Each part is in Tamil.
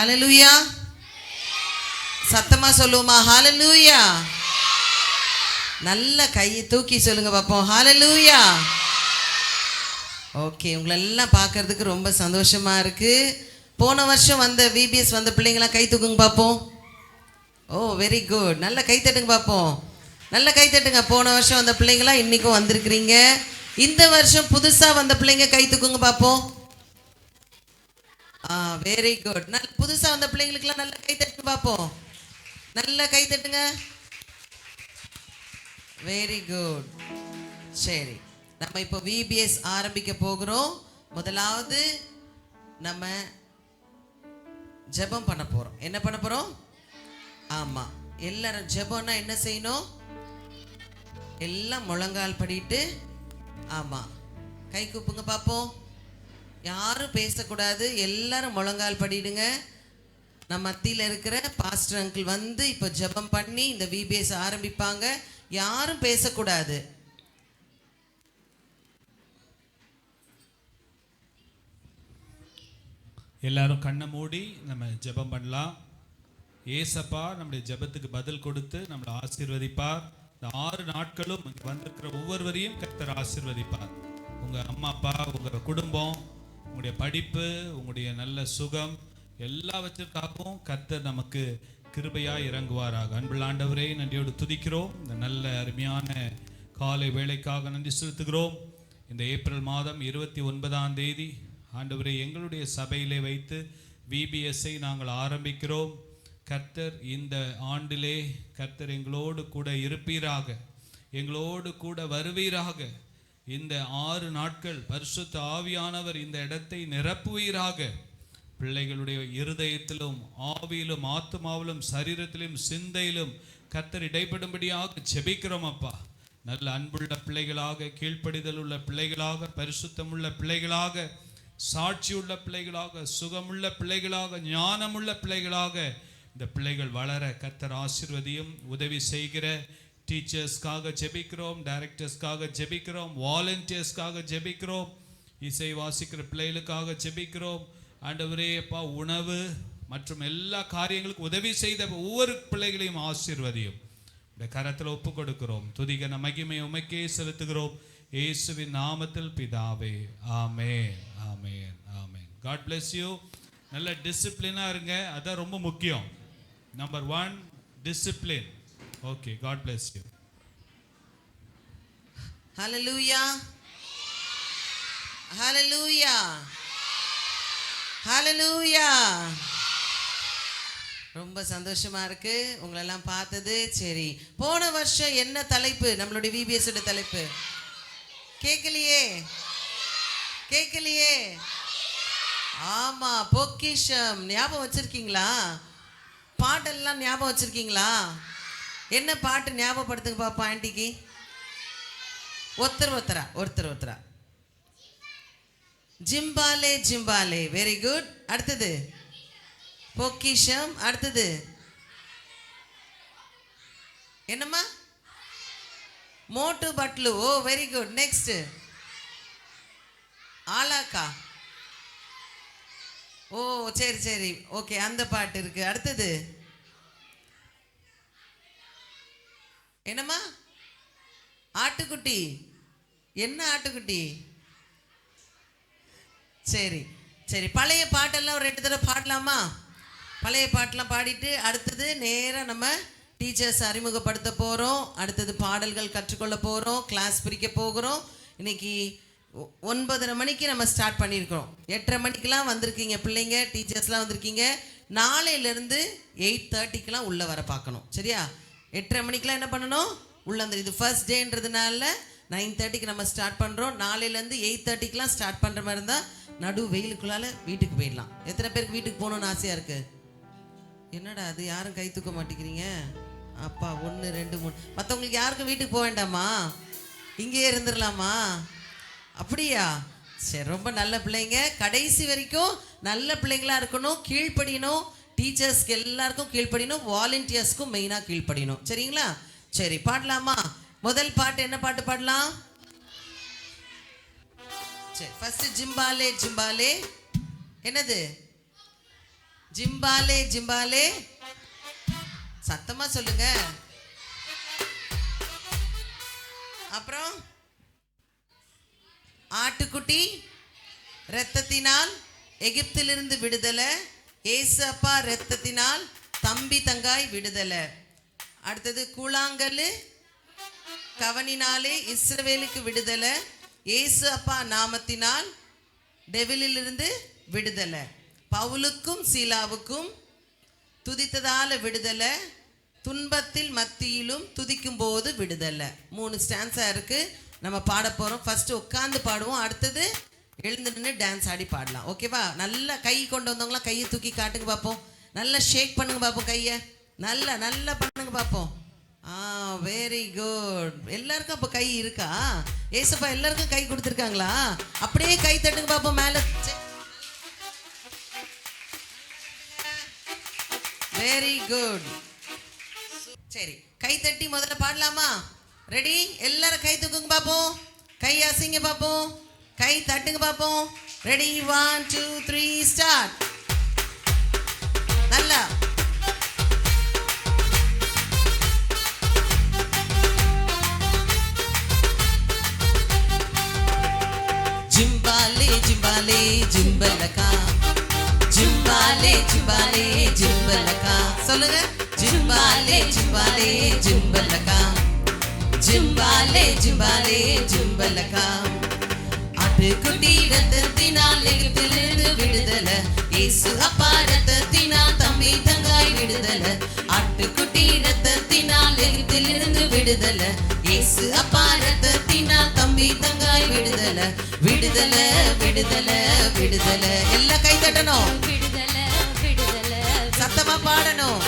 ஹல்லேலூயா. சத்தமா சொல்லுவோமா? ஹல்லேலூயா. நல்ல கையை தூக்கி சொல்லுங்க பார்ப்போம். ஹல்லேலூயா. ஓகே, உங்களெல்லாம் பார்க்கறதுக்கு ரொம்ப சந்தோஷமா இருக்கு. போன வருஷம் வந்த விபிஎஸ் வந்த பிள்ளைங்களாம் கை தூக்குங்க பார்ப்போம். ஓ வெரி குட், நல்ல கை தட்டுங்க பார்ப்போம். நல்ல கை தட்டுங்க. போன வருஷம் வந்த பிள்ளைங்களாம் இன்றைக்கும் வந்திருக்கிறீங்க. இந்த வருஷம் புதுசாக வந்த பிள்ளைங்க கை தூக்குங்க பார்ப்போம். Very good. புதுசாக வந்த பிள்ளைங்களுக்குலாம் நல்ல கை தட்டுங்க பார்ப்போம். நல்ல கை தட்டுங்க. Very good. சரி, நம்ம இப்போ விபிஎஸ் ஆரம்பிக்க போகிறோம். முதலாவது நம்ம ஜெபம் பண்ண போகிறோம். என்ன பண்ண போகிறோம்? ஆமாம், எல்லாரும் ஜெபம்னா என்ன செய்யணும்? எல்லாம் முழங்கால் படிட்டு, ஆமாம், கை கூப்புங்க பார்ப்போம். யாரும் பேசக்கூடாது, எல்லாரும் முழங்கால் படிடுங்க. நம்ம மத்தியில் இருக்கிற பாஸ்டர் அங்கிள் வந்து இப்போ ஜெபம் பண்ணி இந்த விபிஎஸ் ஆரம்பிப்பாங்க. யாரும் பேசக்கூடாது. எல்லாரும் கண்ணை மூடி நம்ம ஜெபம் பண்ணலாம். ஏசப்பா நம்முடைய ஜெபத்துக்கு பதில் கொடுத்து நம்மளை ஆசீர்வதிப்பார். இந்த 6 நாட்களும் வந்திருக்கிற ஒவ்வொருவரையும் கர்த்தர் ஆசீர்வதிப்பார். உங்கள் அம்மா அப்பா, உங்கள் குடும்பம், உங்களுடைய படிப்பு, உங்களுடைய நல்ல சுகம் எல்லாவற்றிற்காகவும் கர்த்தர் நமக்கு கிருபையாய் இறங்குவாராக. அன்புள்ள ஆண்டவரே, நன்றியோடு துதிக்கிறோம். இந்த நல்ல அருமையான காலை வேளைக்காக நன்றி செலுத்துகிறோம். இந்த ஏப்ரல் மாதம் 29ஆம் தேதி ஆண்டவரே எங்களுடைய சபையிலே வைத்து விபிஎஸ்ஐ நாங்கள் ஆரம்பிக்கிறோம். கர்த்தர் இந்த ஆண்டிலே கர்த்தர் எங்களோடு கூட இருப்பீராக, எங்களோடு கூட வருவீராக. இந்த 6 நாட்கள் பரிசுத்த ஆவியானவர் இந்த இடத்தை நிரப்புவீராக. பிள்ளைகளுடைய இருதயத்திலும் ஆவியிலும் ஆத்துமாவிலும் சரீரத்திலும் சிந்தையிலும் கர்த்தர் இடைப்படும்படியாக ஜெபிக்கிறோம் அப்பா. நல்ல அன்புள்ள பிள்ளைகளாக, கீழ்ப்படிதல் உள்ள பிள்ளைகளாக, பரிசுத்தமுள்ள பிள்ளைகளாக, சாட்சியுள்ள பிள்ளைகளாக, சுகமுள்ள பிள்ளைகளாக, ஞானமுள்ள பிள்ளைகளாக இந்த பிள்ளைகள் வளர கர்த்தர் ஆசீர்வதியும். உதவி செய்கிற டீச்சர்ஸ்க்காக ஜெபிக்கிறோம், டைரக்டர்ஸ்க்காக ஜெபிக்கிறோம், வாலண்டியர்ஸ்க்காக ஜெபிக்கிறோம், இசை வாசிக்கிற பிள்ளைகளுக்காக ஜெபிக்கிறோம். ஆண்டவரே அப்பா, உணவு மற்றும் எல்லா காரியங்களுக்கும் உதவி செய்த ஒவ்வொரு பிள்ளைகளையும் ஆசீர்வதியும். இந்த கரத்தில் ஒப்பு கொடுக்கிறோம். துதிகன மகிமை உமக்கே செலுத்துகிறோம். இயேசுவின் நாமத்தில் பிதாவே, ஆமென், ஆமென், ஆமென். God bless you. நல்ல டிசிப்ளினாக இருங்க, அதான் ரொம்ப முக்கியம். Number 1 discipline. Okay, God bless you. ஹல்லேலூயா, ஹல்லேலூயா, ஹல்லேலூயா. ரொம்ப சந்தோஷமா இருக்கு உங்களெல்லாம் பார்த்தது. சரி, போன வருஷம் என்ன தலைப்பு? நம்மளுடைய விபிஎஸ் தலைப்பு கேட்கலையே, கேட்கலையே. ஆமா, பொக்கிஷம். ஞாபகம் வச்சிருக்கீங்களா? பாட்டெல்லாம் ஞாபகம் வச்சிருக்கீங்களா? என்ன பாட்டு ஞாபகப்படுத்துங்க பாப்பா ஆண்டிக்கு. ஒருத்தரா. ஜிம்பாலே ஜிம்பாலே. Very good. அடுத்தது பொக்கிஷம். அடுத்தது என்னம்மா? மோட்டு பட்லு. ஓ வெரி குட். நெக்ஸ்ட் ஆலாக்கா. ஓ சரி, ஓகே, அந்த பாட்டு இருக்கு. அடுத்தது என்னம்மா? ஆட்டுக்குட்டி. என்ன ஆட்டுக்குட்டி? சரி, பழைய பாட்டெல்லாம் ஒரு 2 தடவை பாடலாமா? பழைய பாட்டெல்லாம் பாடிட்டு அடுத்தது நேராக நம்ம டீச்சர்ஸ் அறிமுகப்படுத்த போகிறோம். அடுத்தது பாடல்கள் கற்றுக்கொள்ள போகிறோம். கிளாஸ் பிரிக்க போகிறோம். இன்னைக்கு 9:30 மணிக்கு நம்ம ஸ்டார்ட் பண்ணியிருக்கிறோம். 8:30 மணிக்கெலாம் வந்திருக்கீங்க பிள்ளைங்க, டீச்சர்ஸ்லாம் வந்திருக்கீங்க. நாளையிலேருந்து 8:30க்கெலாம் உள்ளே வர பார்க்கணும். சரியா? 8:30 மணிக்கெலாம் என்ன பண்ணணும்? உள்ளே வந்து, இது ஃபர்ஸ்ட் டேன்றதுனால 9:30க்கு நம்ம ஸ்டார்ட் பண்ணுறோம். நாளையிலேருந்து 8:30க்கெலாம் ஸ்டார்ட் பண்ணுற மாதிரி இருந்தால் நடு வெயிலுக்குள்ளால வீட்டுக்கு போயிடலாம். எத்தனை பேருக்கு வீட்டுக்கு போகணுன்னு ஆசையாக இருக்குது? என்னடா அது, யாரும் கை தூக்க மாட்டேங்கிறீங்க? அப்பா 1 2 3. மற்றவங்களுக்கு யாருக்கும் வீட்டுக்கு போக வேண்டாமா? இங்கேயே இருந்துடலாமா? அப்படியா? சரி, ரொம்ப நல்ல பிள்ளைங்க. கடைசி வரைக்கும் நல்ல பிள்ளைங்களா இருக்கணும், கீழ்ப்படியணும். டீச்சர்ஸ்க்கு எல்லாருக்கும் கீழ்ப்படியணும், வாலண்டியர்ஸ்க்கும் மெயினாக கீழ்ப்படியணும். சரிங்களா? சரி, பாடலாமா? முதல் பாட்டு என்ன பாட்டு பாடலாம்? சரி, ஃபர்ஸ்ட் ஜிம்பாலே ஜிம்பாலே. என்னது? ஜிம்பாலே ஜிம்பாலே, சத்தமா சொல்லுங்க. அப்புறம் ஆட்டுக்குட்டி இரத்தத்தினால் எகிப்திலிருந்து விடுதலை, ஏசு அப்பா இரத்தத்தினால் தம்பி தங்காய் விடுதலை. அடுத்தது கூழாங்கல் கவனினாலே இஸ்ரவேலுக்கு விடுதலை, ஏசு அப்பா நாமத்தினால் டெவிலிலிருந்து விடுதலை. பவுலுக்கும் சீலாவுக்கும் துதித்ததால விடுதலை, துன்பத்தில் மத்தியிலும் துதிக்கும் போது விடுதலை. 3 ஸ்டான்ஸா இருக்கு, நம்ம பாட போறோம். ஃபர்ஸ்ட் உட்காந்து பாடுவோம், அடுத்தது எழுந்து நின்று டான்ஸ் ஆடி பாடலாம். ஓகேவா? நல்லா கை கொண்டு வந்தவங்களாம் கையை தூக்கி காட்டுங்க பார்ப்போம். நல்லா ஷேக் பண்ணுங்க பார்ப்போம், கையை நல்லா நல்லா பண்ணுங்க பார்ப்போம். Very good. எல்லாருக்கும் அப்போ கை இருக்கா? ஏசப்பா எல்லாருக்கும் கை கொடுத்துருக்காங்களா? அப்படியே கை தட்டுங்க பார்ப்போம் மேலே. Very good. சரி, கை தட்டி முதல்ல பாடலாமா? ரெடி? எல்லாரும் கை தூக்குங்க பார்ப்போம், கை அசைங்க பார்ப்போம், கை தட்டுங்க பார்ப்போம். ரெடி? 1 2 3 ஸ்டார்ட். நல்லா ஜிம்பாலே ஜிம்பாலே ஜிம்பலகா, ஜிம்பாலே ஜிம்பாலே ஜிம்பலகா. சொல்லுங்க. ஜிம்பாலே ஜிம்பாலே ஜிம்பலகா, ஜிம்பாலே ஜிம்பாலே ஜிம்பலகா. ஆட்டுக்குட்டி இரத்தத்தினால் எகிப்திலிருந்து விடுதலை, ஏசு அப்பா இரத்தத்தினால் தம்பி தங்காய் விடுதலை. ஆட்டுக்குட்டி இரத்தத்தினால் எகிப்திலிருந்து விடுதலை, ஏசு அப்பா இரத்தத்தினால் தம்பி தங்காய் விடுதலை. விடுதலை விடுதலை விடுதலை. எல்லாம் கை தட்டணும், விடுதலை விடுதலை, சத்தமா பாடணும்.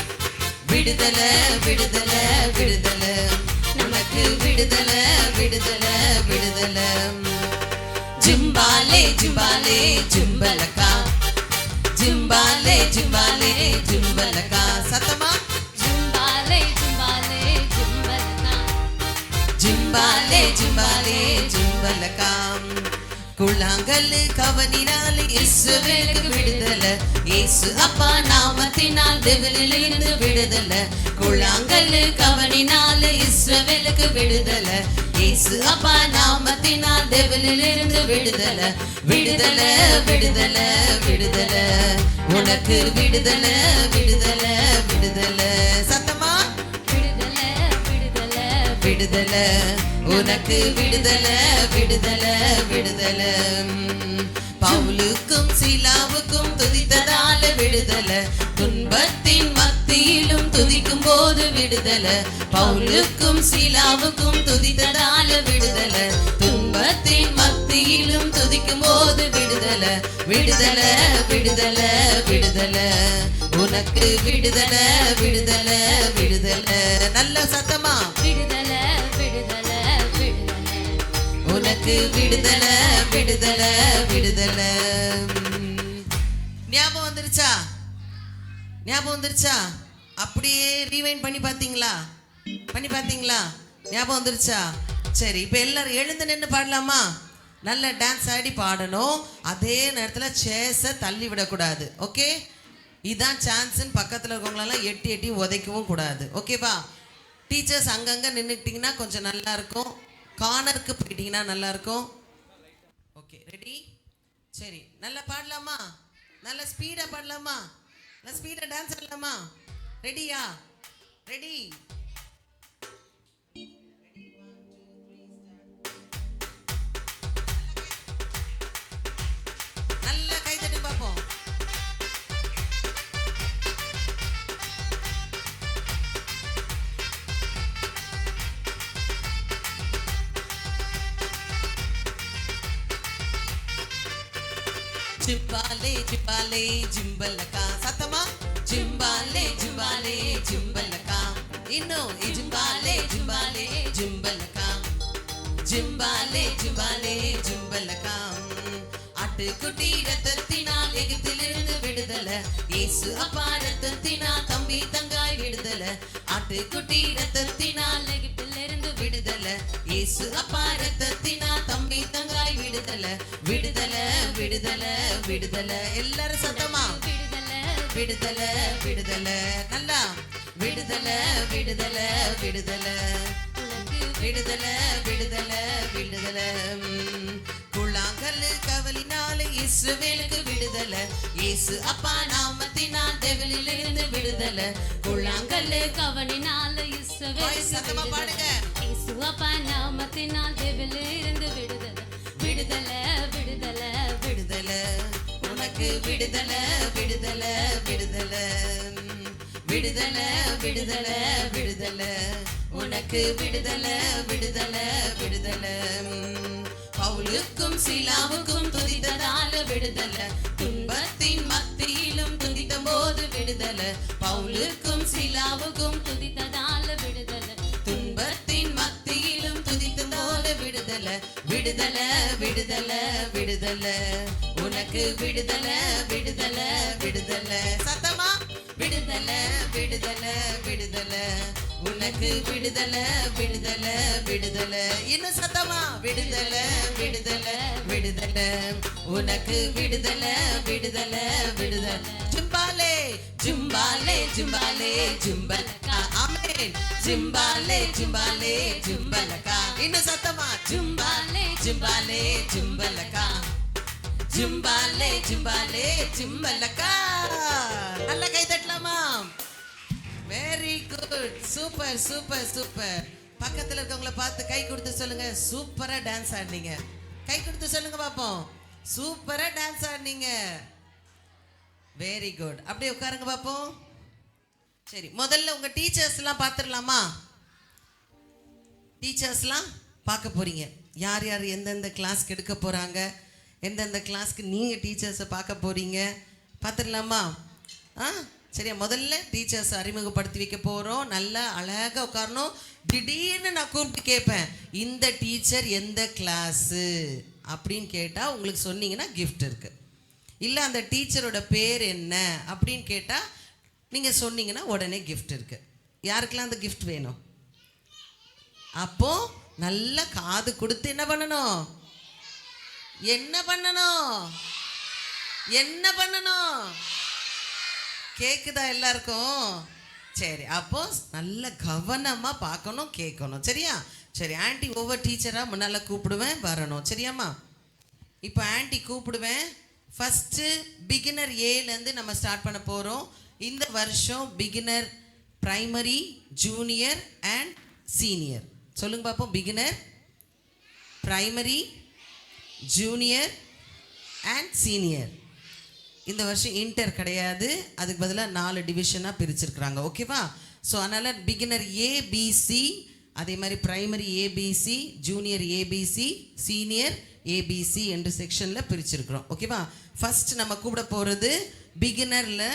விடுதலை விடுதலை விடுதலை, உனக்கு விடுதலை விடுதலை விடுதலை. ஜிம்பாலே ஜிம்பாலே ஜிம்பலகா, ஜிம்பாலே ஜிம்பாலே ஜிம்பலகா. சத்தமா ஜிம்பாலே ஜிம்பாலே ஜிம்பலகா, ஜிம்பாலே ஜிம்பாலே ஜிம்பலகா. கூழாங்கல் கவனினாலே இஸ்ரவேலுக்கு விடுதலை, ஏசு அப்பா நாமத்தினால் டெவிலிலிருந்து விடுதலை. கூழாங்கல் கவனினாலே இஸ்ரவேலுக்கு விடுதலை, ஏசு அப்பா நாமத்தினால் டெவிலிலிருந்து விடுதலை. விடுதலை விடுதலை விடுதலை, உனக்கு விடுதலை விடுதலை விடுதலை. சத்தமா விடுதலை விடுதலை விடுதலை, உனக்கு விடுதலை விடுதலை விடுதலை. பவுலுக்கும் சீலாவுக்கும் துதித்ததால விடுதலை, துன்பத்தின் மத்தியிலும் துதிக்கும் போது விடுதலை. பவுலுக்கும் சீலாவுக்கும் துதித்ததால விடுதலை, துன்பத்தின் மத்தியிலும் துதிக்கும் போது விடுதலை. விடுதலை விடுதலை விடுதலை, உனக்கு விடுதலை விடுதலை விடுதலை. நல்ல சத்தமா விடுதலை விடுதலை விடுதலை, உனக்கு விடுதலை விடுதலை விடுதலை. ஞாபகம் வந்துருச்சா? ஞாபகம் வந்துருச்சா? அப்படியே ரீவைண்ட் பண்ணி பார்த்தீங்களா? பண்ணி பார்த்தீங்களா? ஞாபகம் வந்துருச்சா? சரி, இப்போ எல்லாரும் எழுந்து நின்று பாடலாமா? நல்ல டான்ஸ் ஆடி பாடணும். அதே நேரத்தில் சேஸை தள்ளி விடக்கூடாது. ஓகே, இதுதான் சான்ஸ்ன்னு பக்கத்தில் இருக்கவங்களெல்லாம் எட்டி எட்டி உதைக்கவும் கூடாது. ஓகேவா? டீச்சர்ஸ் அங்கங்கே நின்றுட்டிங்கன்னா கொஞ்சம் நல்லா இருக்கும், கார்னருக்கு போயிட்டீங்கன்னா நல்லா இருக்கும். Okay, ready? சரி, நல்லா பாடலாமா? நல்லா ஸ்பீடாக பாடலாமா? நல்லா ஸ்பீடாக டான்ஸ் ஆடலாமா? ரெடியா? ரெடி? நல்லா கை தட்டி பார்ப்போம். ஜிம்பாலே ஜிம்பாலே ஜிம்பலகா. சத்தமா ஜிம்பாலே ஜிம்பாலே ஜிம்பலகா. இன்னும் ஜிம்பாலே ஜிம்பாலே ஜிம்பலகா, ஜிம்பாலே ஜிம்பாலே ஜிம்பலகா. ஆட்டுக்குட்டி இரத்தத்தினால் எகிப்திலிருந்து விடுதலை, ஏசு அப்பா இரத்தத்தினால் தம்பி தங்காய் விடுதலை. ஆட்டுக்குட்டி இரத்தத்தினால் எகிப்திலிருந்து விடுதலை, ஏசு அப்பா இரத்தத்தினால் தம்பி தங்காய் விடுதலை. விடுதலை விடுதலை விடுதலை. எல்லாரும் சத்தமா விடுதலை விடுதலை விடுதலை நல்லா விடுதலை விடுதலை விடுதலை விடுதலை விடுதலை விடுதலை குழாங்கல் கவலினால இஸ்ரவேலுக்கு விடுதலை இயேசு அப்பா நாமத்தினால் தேவனிலிருந்து விடுதலை குழாங்கல் கவனினால இஸ்ரவேல் சத்தமா பாடுங்க இயேசு அப்பா நாமத்தினால் தேவனிலிருந்து விடுதலை விடுதலை விடுதலை விடுதலை உனக்கு விடுதலை விடுதலை விடுதலை விடுதலை விடுதலை விடுதலை உனக்கு விடுதலை விடுதலை விடுதலை பவுலுக்கும் சீலாவுக்கும் துதித்ததால விடுதலை துன்பத்தின் மத்தியிலும் துதித்த போது விடுதலை பவுலுக்கும் சீலாவுக்கும் துதித்ததால விடுதலை துன்பத்தின் மத்தியிலும் துதித்த போது விடுதலை விடுதலை விடுதலை விடுதலை உனக்கு விடுதலை விடுதலை விடுதலை சத்தமா விடுதலை விடுதலை விடுதலை உனக்கு விடுதலை விடுதலை விடுதலை இன்னும் சத்தமா விடுதலை விடுதலை விடுதலை உனக்கு விடுதலை விடுதலை விடுதலை ஜிம்பாலே ஜிம்பாலே ஜிம்பாலே ஜிம்பலக்கா ஆமென் ஜிம்பாலே ஜிம்பாலே ஜிம்பலக்கா இன்னும் சத்தமா ஜிம்பாலே ஜிம்பாலே ஜிம்பலக்கா ஜிம்பாலே ஜிம்பாலே ஜிம்பலக்கா நல்ல கை தட்டலாமா very good super super super பக்கத்துல இருக்கவங்கள பார்த்து கை கொடுத்து சொல்லுங்க சூப்பரா டான்ஸ் ஆடுனீங்க கை கொடுத்து சொல்லுங்க பாப்போம் சூப்பரா டான்ஸ் ஆடுனீங்க வெரி குட் அப்படியே உட்காருங்க பாப்போம் சரி முதல்ல உங்க டீச்சர்ஸ் எல்லாம் பார்த்துடலாமா டீச்சர்ஸ்லாம் பார்க்க போறீங்க யார் யார் எந்தெந்த கிளாஸ்க்கு எடுக்க போறாங்க எந்தெந்த கிளாஸ்க்கு நீங்க டீச்சர்ஸை பார்க்க போறீங்க பார்த்துடலாமா சரியா முதல்ல டீச்சர்ஸ் அறிமுகப்படுத்தி வைக்க போகிறோம் நல்லா அழகாக உட்காரணும் திடீர்னு நான் கூப்பிட்டு கேட்பேன் இந்த டீச்சர் எந்த கிளாஸு அப்படின்னு கேட்டால் உங்களுக்கு சொன்னீங்கன்னா கிஃப்ட் இருக்குது இல்லை அந்த டீச்சரோட பேர் என்ன அப்படின்னு கேட்டால் நீங்கள் சொன்னீங்கன்னா உடனே கிஃப்ட் இருக்குது யாருக்கெல்லாம் அந்த கிஃப்ட் வேணும் அப்போது நல்லா காது கொடுத்து என்ன பண்ணணும் என்ன பண்ணணும் என்ன பண்ணணும் கேக்குதா எல்லாருக்கும் சரி அப்போ நல்ல கவனமாக பார்க்கணும் கேட்கணும் சரியா சரி ஆன்ட்டி ஒவ்வொரு டீச்சராக முன்னால் கூப்பிடுவேன் வரணும் சரியாம்மா இப்போ ஆன்ட்டி கூப்பிடுவேன் ஃபஸ்ட்டு பிகினர் ஏலேருந்து நம்ம ஸ்டார்ட் பண்ண போகிறோம் இந்த வருஷம் beginner primary junior and senior சொல்லுங்க பார்ப்போம் beginner primary junior and senior இந்த வருஷம் இன்டர் கிடையாது அதுக்கு பதிலாக 4 டிவிஷனாக பிரிச்சிருக்கிறாங்க ஓகேவா ஸோ அதனால் பிகினர் ஏபிசி அதே மாதிரி primary ABC junior ABC senior ABC என்று செக்ஷனில் பிரிச்சிருக்கிறோம் ஓகேவா ஃபர்ஸ்ட் நம்ம கூப்பிட போகிறது பிகினரில்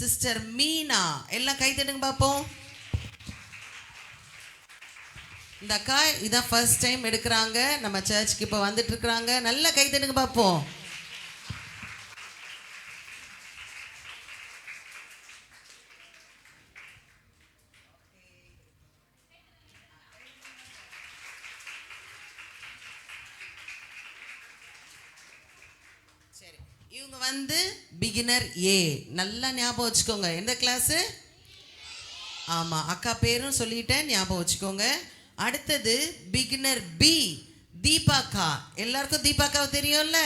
சிஸ்டர் மீனா எல்லாம் கை தட்டுங்க பார்ப்போம் இந்த அக்கா இதான் ஃபர்ஸ்ட் டைம் எடுக்கிறாங்க நம்ம சர்ச்சுக்கு இப்போ வந்துட்டு இருக்கிறாங்க நல்லா கை தட்டுங்க பார்ப்போம் இவங்க வந்து பிகினர் ஏ நல்லா ஞாபகம் வச்சுக்கோங்க எந்த கிளாஸு ஆமாம் அக்கா பேரும் சொல்லிட்டேன் ஞாபகம் வச்சுக்கோங்க அடுத்தது பிகினர் பி தீபாக்கா எல்லாருக்கும் தீபாக்காவை தெரியும்ல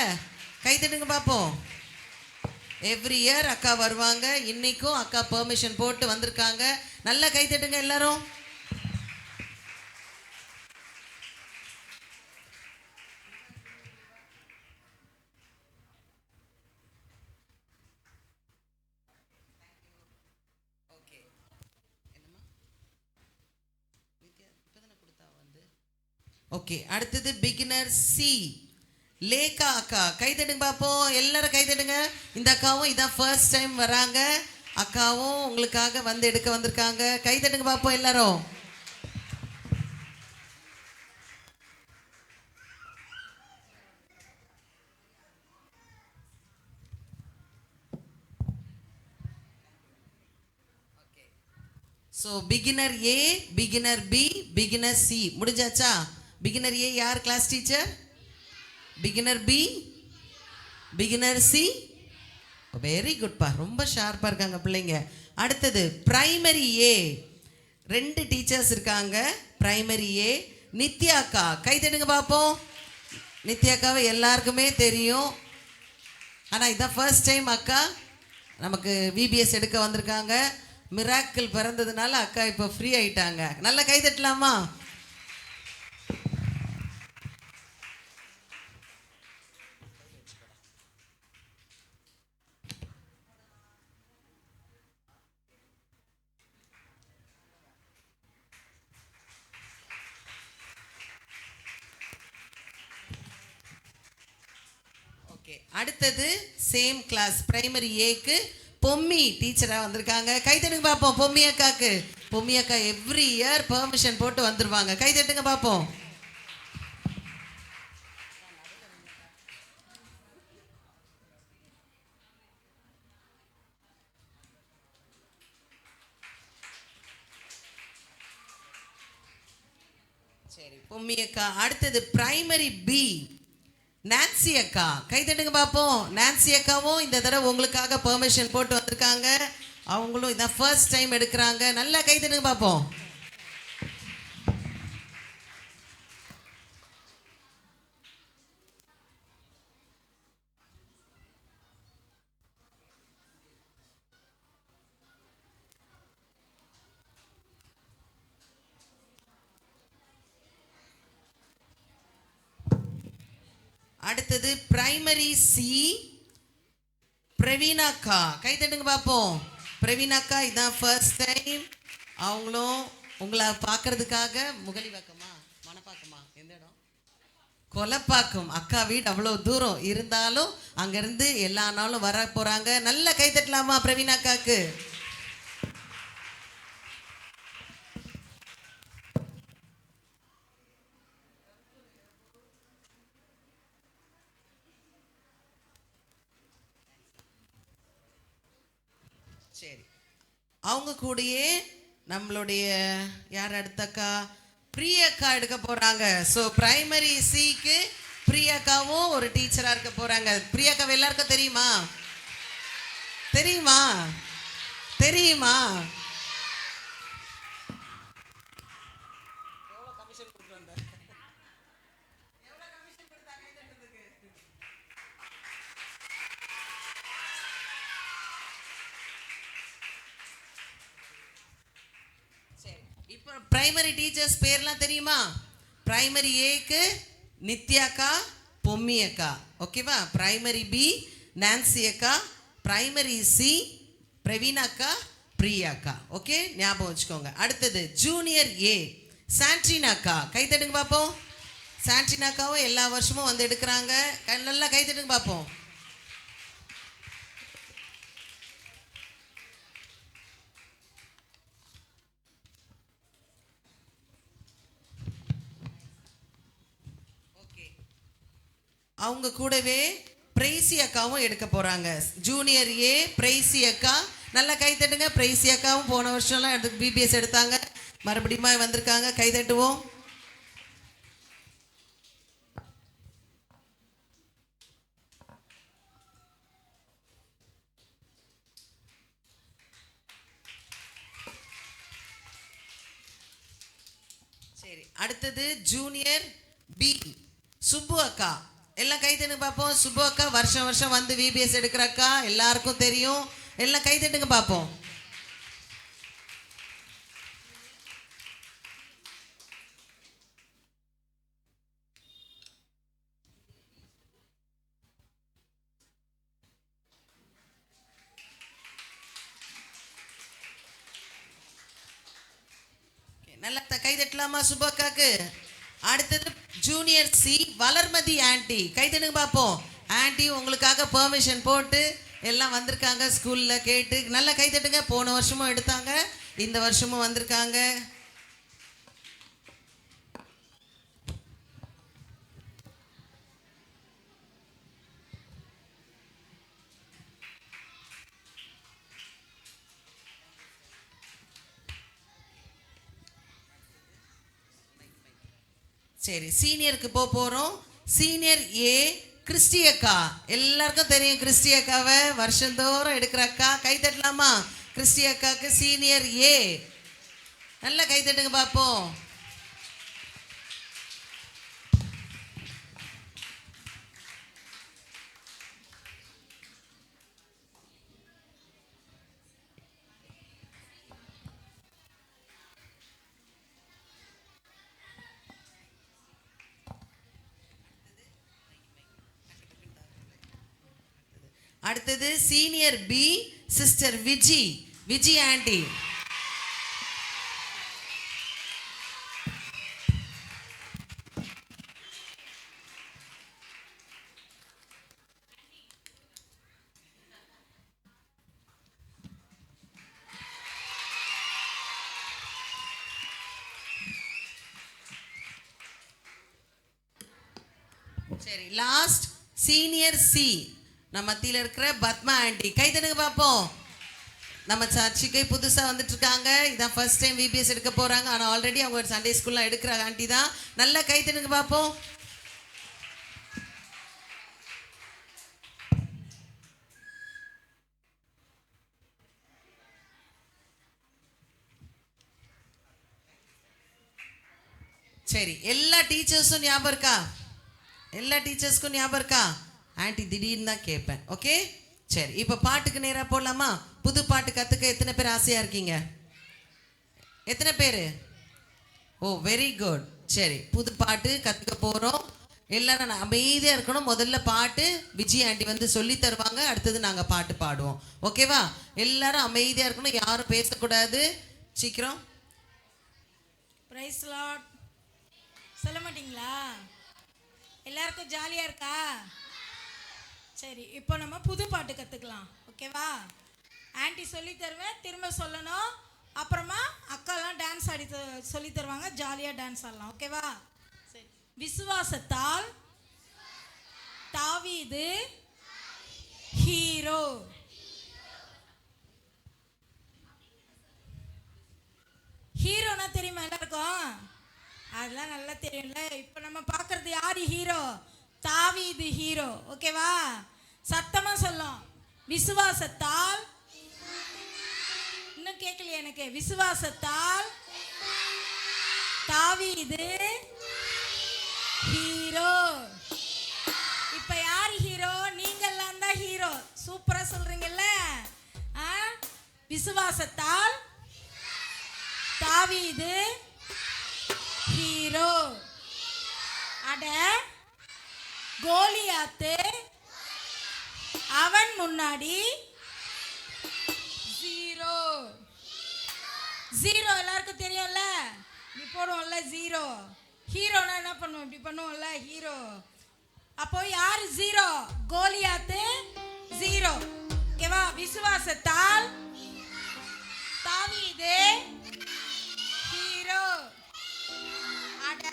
கை தட்டுங்க பார்ப்போம் எவ்ரி இயர் அக்கா வருவாங்க இன்னைக்கும் அக்கா பெர்மிஷன் போட்டு வந்திருக்காங்க நல்லா கை தட்டுங்க எல்லாரும் ஓகே அடுத்தது பிகினர் சி லேகா அக்கா கை தட்டுங்க பார்ப்போம் எல்லாரும் கை தட்டுங்க இந்த அக்காவும் இதான் ஃபர்ஸ்ட் டைம் வராங்க அக்காவும் உங்களுக்காக வந்து எடுக்க வந்திருக்காங்க கை தட்டுங்க பார்ப்போம் எல்லாரும் so beginner A beginner B beginner C முடிஞ்சாச்சா பிகினர் ஏ யார் class teacher beginner B beginner C very குட்பா, ரொம்ப ஷார்ப்பாக இருக்காங்க பிள்ளைங்க. அடுத்தது பிரைமரி ஏ, 2 டீச்சர்ஸ் இருக்காங்க. பிரைமரி ஏ நித்யாக்கா, கை தட்டுங்க பார்ப்போம். நித்யாக்காவை எல்லாருக்குமே தெரியும், ஆனால் இதான் ஃபர்ஸ்ட் டைம் அக்கா நமக்கு விபிஎஸ் எடுக்க வந்திருக்காங்க. மிராக்கிள் பிறந்ததுனால அக்கா இப்போ ஃப்ரீ ஆயிட்டாங்க. நல்லா கை தட்டலாமா? அடுத்தது சேம் கிளாஸ் பிரைமரி ஏக்கு பொம்மி டீச்சரா வந்திருக்காங்க. கை தட்டுங்க பார்ப்போம் பொம்மி அக்காக்கு. பொம்மி அக்கா எவ்ரி இயர் பெர்மிஷன் போட்டு வந்துருவாங்க. கை தட்டுங்க பார்ப்போம். சரி பொம்மி அக்கா. அடுத்தது பிரைமரி பி நான்சி அக்கா, கை தட்டுங்க பார்ப்போம். நான்சி அக்காவும் இந்த தடவை உங்களுக்காக பெர்மிஷன் போட்டு வந்திருக்காங்க. அவங்களும் இதான் ஃபர்ஸ்ட் டைம் எடுக்கிறாங்க. நல்லா கை தட்டுங்க பார்ப்போம். அடுத்தது பிரைமரி சி பிரவீனாக்கா, கை தட்டுங்க பார்ப்போம். பிரவீனாக்கா இதான் ஃபர்ஸ்ட் டைம். அவங்களும் உங்களை பார்க்கறதுக்காக முகலிவாக்கமா மணப்பாக்கமா எந்த இடம்? கொலப்பாக்கம். அக்கா வீடு அவ்வளோ தூரம் இருந்தாலும் அங்கேருந்து எல்லா நாளும் வர போகிறாங்க. நல்லா கை தட்டலாமா பிரவீனாக்காக்கு? சரி, அவங்க கூடயே நம்மளுடைய யார் அடுத்தக்கா பிரியக்கா எடுக்க போறாங்க. ஸோ பிரைமரி சிக்கு பிரியக்காவும் ஒரு டீச்சரா இருக்க போறாங்க. பிரியக்கா எல்லாருக்கும் தெரியுமா? தெரியுமா? தெரியுமா? இப்போ பிரைமரி டீச்சர்ஸ் பேர்லாம் தெரியுமா? பிரைமரி ஏக்கு நித்யாக்கா, பொம்மி அக்கா, ஓகேவா? பிரைமரி பி நான்சி அக்கா, பிரைமரி சி பிரவீனாக்கா, பிரியாக்கா. ஓகே, ஞாபகம் வச்சுக்கோங்க. அடுத்தது ஜூனியர் ஏ சாண்ட்ரினாக்கா, கை தட்டுங்க பார்ப்போம். சாண்ட்ரினாக்காவும் எல்லா வருஷமும் வந்து எடுக்கிறாங்க. நல்லா கை தட்டுங்க பார்ப்போம். அவங்க கூடவே பிரைசி அக்காவும் எடுக்க போறாங்க. ஜூனியர் ஏ பிரைசி அக்கா, நல்லா கை தட்டுங்க. பிரைசி அக்காவும் போன வருஷம்லாம் எடுத்து பிபிஎஸ் எடுத்தாங்க, மறுபடியும் வந்திருக்காங்க. கை தட்டுவோம். சரி, அடுத்தது ஜூனியர் பி சுப்பு அக்கா, எல்லாம் கை தட்டுங்க பார்ப்போம். சுப்பு அக்கா வருஷம் வருஷம் வந்து விபிஎஸ் எடுக்கிற அக்கா, எல்லாருக்கும் தெரியும். எல்லாம் கை தட்டுங்க பார்ப்போம். நல்லா கை தட்டலாமா சுப்பு அக்காக்கு? அடுத்தது ஜூனியர் சி வளர்மதி ஆன்ட்டி, கை தட்டுங்க பார்ப்போம். ஆன்ட்டி உங்களுக்காக பெர்மிஷன் போட்டு எல்லாம் வந்திருக்காங்க, ஸ்கூலில் கேட்டு. நல்லா கை தட்டுங்க. போன வருஷமும் எடுத்தாங்க, இந்த வருஷமும் வந்திருக்காங்க. சரி, சீனியருக்கு போகிறோம். சீனியர் ஏ கிறிஸ்டி அக்கா. எல்லாருக்கும் தெரியும் கிறிஸ்டி அக்காவை, வருஷந்தோறும் எடுக்கிற அக்கா. கை தட்டலாமா? கிறிஸ்டி அக்காவுக்கு சீனியர் ஏ. நல்லா கை தட்டுங்க பார்ப்போம். அடுத்தது senior B, sister Viji aunty. சரி, லாஸ்ட் சீனியர் சி, நம்ம மத்தியில் இருக்கிற பத்மா ஆண்டி. கை தட்டுங்க பார்ப்போம். நம்ம சர்ச்சுக்கு புதுசாக வந்துட்டு இருக்காங்க. இதான் ஃபர்ஸ்ட் டைம் விபிஎஸ் எடுக்க போகிறாங்க. ஆனால் ஆல்ரெடி அவங்க ஒரு சண்டே ஸ்கூலில் எடுக்கிற ஆண்டி தான். நல்லா கை தட்டுங்க பார்ப்போம். சரி, எல்லா டீச்சர்ஸும் ஞாபகம் இருக்கா? எல்லா டீச்சர்ஸ்க்கும் ஞாபகம் இருக்கா? ஆண்டி திடீர்னு தான் கேட்பேன். ஓகே, சரி. இப்போ பாட்டுக்கு நேராக போடலாமா? புது பாட்டு கற்றுக்க எத்தனை பேர் ஆசையாக இருக்கீங்க? எத்தனை பேர்? ஓ, வெரி குட். சரி, புது பாட்டு கற்றுக்க போகிறோம். எல்லாரும் அமைதியாக இருக்கணும். முதல்ல பாட்டு விஜய் ஆண்டி வந்து சொல்லி தருவாங்க. அடுத்தது நாங்கள் பாட்டு பாடுவோம். ஓகேவா? எல்லாரும் அமைதியாக இருக்கணும். யாரும் பேசக்கூடாது. சீக்கிரம். பிரைஸ் லார்ட் சொல்ல மாட்டீங்களா? எல்லாருக்கும் ஜாலியாக இருக்கா? சரி, இப்போ நம்ம புது பாட்டு கற்றுக்கலாம். ஓகேவா? ஆண்டி சொல்லி தருவேன், திரும்ப சொல்லணும். அப்புறமா அக்காலாம் டான்ஸ் ஆடி சொல்லி தருவாங்க. ஜாலியாக டான்ஸ் ஆடலாம். ஓகேவா? சரி. விசுவாசத்தால் தாவீது ஹீரோ. ஹீரோனா தெரியுமா எல்லாருக்கும்? அதெல்லாம் நல்லா தெரியும்ல. இப்போ நம்ம பார்க்கறது யாரு ஹீரோ? தாவீது ஹீரோ. ஓகேவா? சத்தமா சொல்லும். விசுவாசத்தால். இன்னும் கேட்கலையே எனக்கு. விசுவாசத்தால் தாவீது ஹீரோ. இப்ப யார் ஹீரோ? நீங்கெல்லாம் தான் ஹீரோ. சூப்பரா சொல்றீங்கல்ல? விசுவாசத்தால் தாவீது ஹீரோ. அட கோலியாத்து அவன் முன்னாடி ஜீரோ. ஜீரோ எல்லாருக்கும் தெரியும்ல? இப்படி போடுவோம்ல ஜீரோ. ஹீரோனா என்ன பண்ணுவோம்? இப்படி பண்ணுவோம்ல ஹீரோ. அப்போ யார் ஜீரோ? கோலியாத்து ஜீரோ. ஓகேவா? விசுவாசத்தால் தாவீது ஹீரோ. அட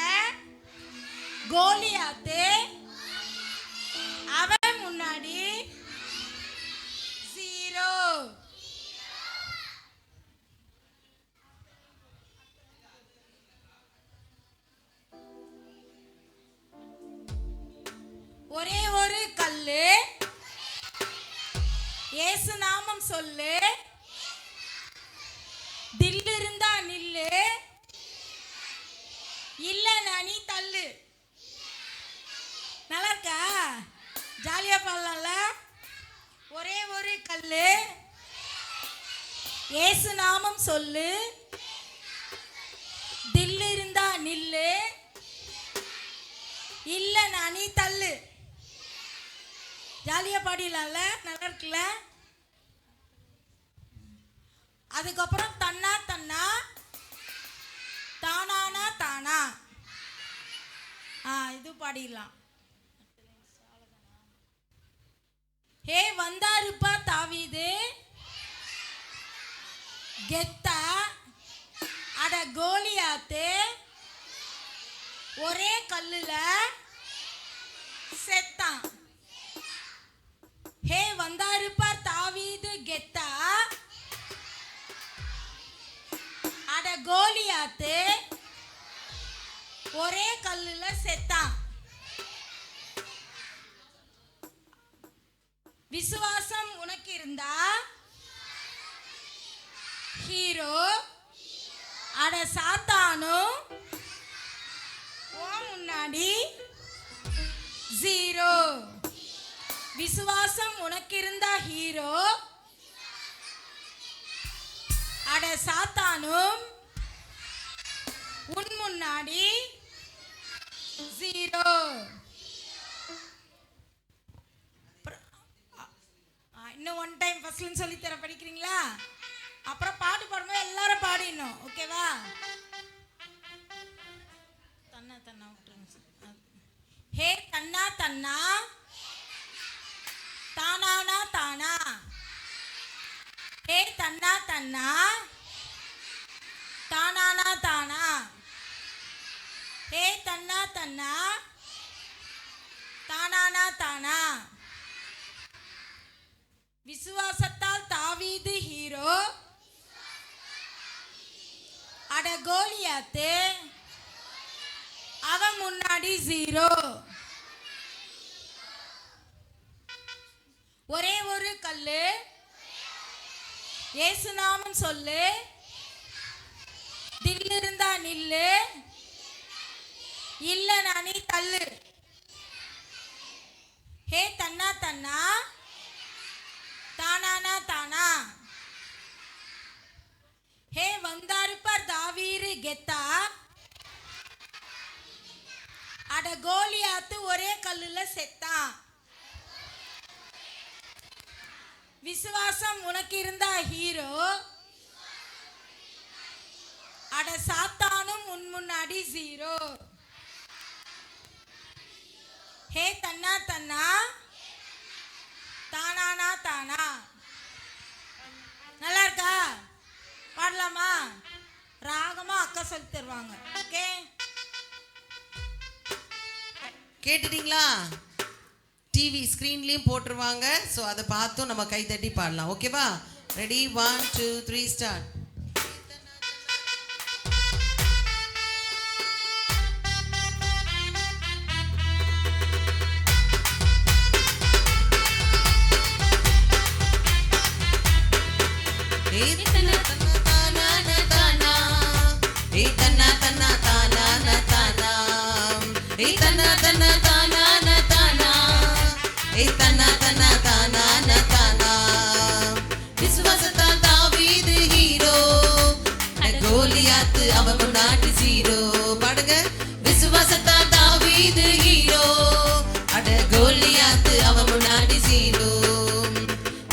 கோலியாத்து அவன் முன்னாடி ஜீரோ. ஒரே ஒரு கல்லு, இயேசு நாமம் சொல்லு, தில் இருந்தா நில்லு, இல்ல நீ தள்ளு. நல்லா இருக்கா? ஜாலியா பாடலாம்ல? ஒரே ஒரு கல்லு, இயேசு நாமம் சொல்லு, தில் இருந்தா நில்லு, இல்ல நீ தள்ளு. ஜாலியா பாடிடலாம்ல? நல்லா இருக்குல்ல? அதுக்கப்புறம் தன்னா தன்னா தானானா தானா. இது பாடிடலாம். ஹே வந்தாருப்பா தாவீது கெத்தா. அட கோலியாத்து ஒரே கல்லுல செத்தான். ஹே வந்தாருப்பா தாவீது கெத்தா. அட கோலியாத்து ஒரே கல்லுல செத்தான். விசுவாசம் உனக்கு இருந்தா ஹீரோ அட சாத்தானும் ஓ முன்னாடி ஜீரோ. விசுவாசம் உனக்கு இருந்தா ஹீரோ அட சாத்தானும் உன் முன்னாடி ஜீரோ. இன்னும் ஒன் டைம் ஃபர்ஸ்ட்ல சொல்லி தர படிக்கிறீங்களா? அப்புறம் பாட்டு பாடும்போது எல்லாரும் பாடிடணும். ஓகேவா? தன்னா தன்னா ஹே தன்னா தன்னா தானானா தானா. ஹே தன்னா தன்னா தானானா தானா. ஹே தன்னா தன்னா தானானா தானா. விசுவாசத்தால் தாவீது ஹீரோ அட கோலியாத்து அவன் முன்னாடி ஜீரோ. ஒரே ஒரு கல்லு இயேசு நாமம் சொல்லு தில் இருந்தா நில்லு இல்ல நானி தள்ளு. ஹே தன்னா தன்னா தானானா தானா. ஹே வந்தாருப்பார் தாவீரு கெத்தா அட கோலியாத்து ஒரே கல்லுல செத்தான். விசுவாசம் உனக்கு இருந்தா ஹீரோ அட சாத்தானும் உன் முன்னாடி ஜீரோ. ஹே தன்னா தன்னா தானானா தானா. நல்லா இருக்கா? பாடலாமா? ராகமா அக்கா சொல்லி தருவாங்க. ஓகே, கேட்டுட்டீங்களா? டிவி ஸ்க்ரீன்லேயும் போட்டுருவாங்க. ஸோ அதை பார்த்தும் நம்ம கை தட்டி பாடலாம். ஓகேவா? ரெடி? 1 2 3 ஸ்டார்ட். விசுவாசத்தால் தாவீது ஹீரோ கோலியாத்து அவன் முன்னாடி ஜீரோ. பாடுங்க. விசுவாசத்தால் தாவீது ஹீரோ அட கோலியாத்து அவன் முன்னாடி ஜீரோ.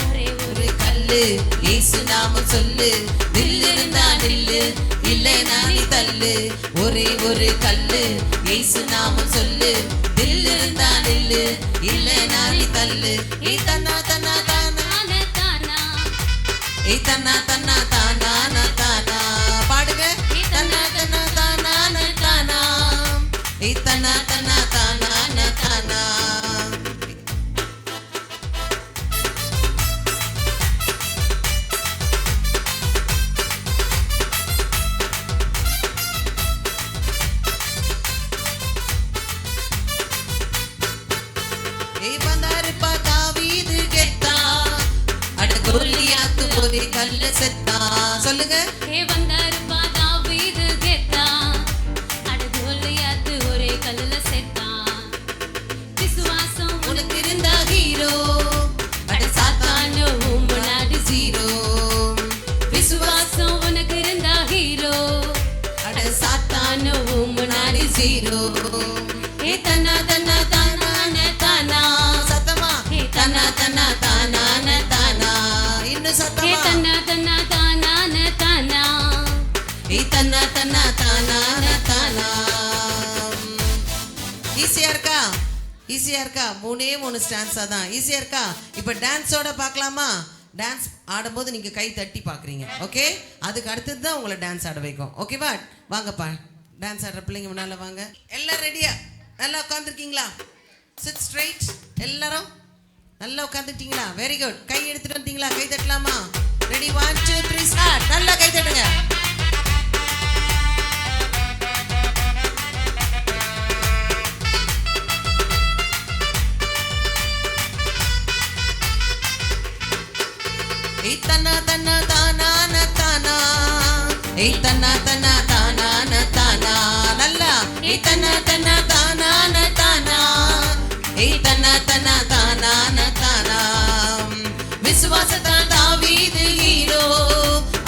ஒரே ஒரு கல்லு இயேசு நாமம் சொல்லு தில் இருந்தா நில்லு இல்ல நானி தள்ளு. ஒரே ஒரு கல்லு இயேசு நாமம் சொல்லு தில் இருந்தா நில்லு இல்ல நானி தள்ளு. ஏ தன்னா தன்னா தானா ஏ தன்னா தன்னா தானா தானா. பாடுங்க. தன்னா தன்னா தானா தானா. ஏ தன்னா தன்னா தானா தானா. ஏ வந்தாருப்பா தாவீது கெத்தா அட கோலியாத்து ஒரே கல்ல செத்தா. சொல்லுங்க. ஹே வந்தாருப்பா தாவீது கெத்தா அட கோலியாத்து ஒரே கல்லுல செத்தான். விசுவாசம் உனக்கு இருந்தா ஹீரோ அட சாத்தானு உன் முன்னாடி ஜீரோ. விசுவாசம் உனக்கு இருந்தா ஹீரோ அட சாத்தானு உன் முன்னாடி ஜீரோ. ஏ தன்னா தன்னா தானா தானா. சத்தமா. ஹே தன்னா தன்னா தானா தானா. இன்னும் ஹே சத்தமா. தன்னா தன்னா தானா தானா. ஏ தன்னா தன்னா தானா தானா. ஈஸியா இருக்கா? ஈஸியா இருக்கா? 3 ஸ்டான்ஸா தான். ஈஸியா இருக்கா? இப்போ டான்ஸோட பார்க்கலாமா? டான்ஸ் ஆடும்போது நீங்கள் கை தட்டி பார்க்குறீங்க. ஓகே, அதுக்கு அடுத்தது தான் உங்களை டான்ஸ் ஆட வைக்கும். ஓகேவா? வாங்கப்பா, டான்ஸ் ஆடுற பிள்ளைங்க முன்னால் வாங்க. எல்லாம் ரெடியா? நல்லா உட்காந்துருக்கீங்களா? Chit straight. எல்லாரும் நல்லா உட்காந்துட்டீங்களா? Very good. கை எடுத்துட்டு வந்துட்டீங்களா? கை தட்டலாமா? ரெடி? 1 2 3 ஸ்டார்ட். நல்லா கை தட்டுங்க. தன்னா தானான தானா ஏய் தன்னா தன்னா தானான தானா நல்லா ஏய் தன்னா தன்னா தானான தானா ஏய் தன்னா தன்னா தானான தானா விசுவாசத்தால் தாவீது ஹீரோ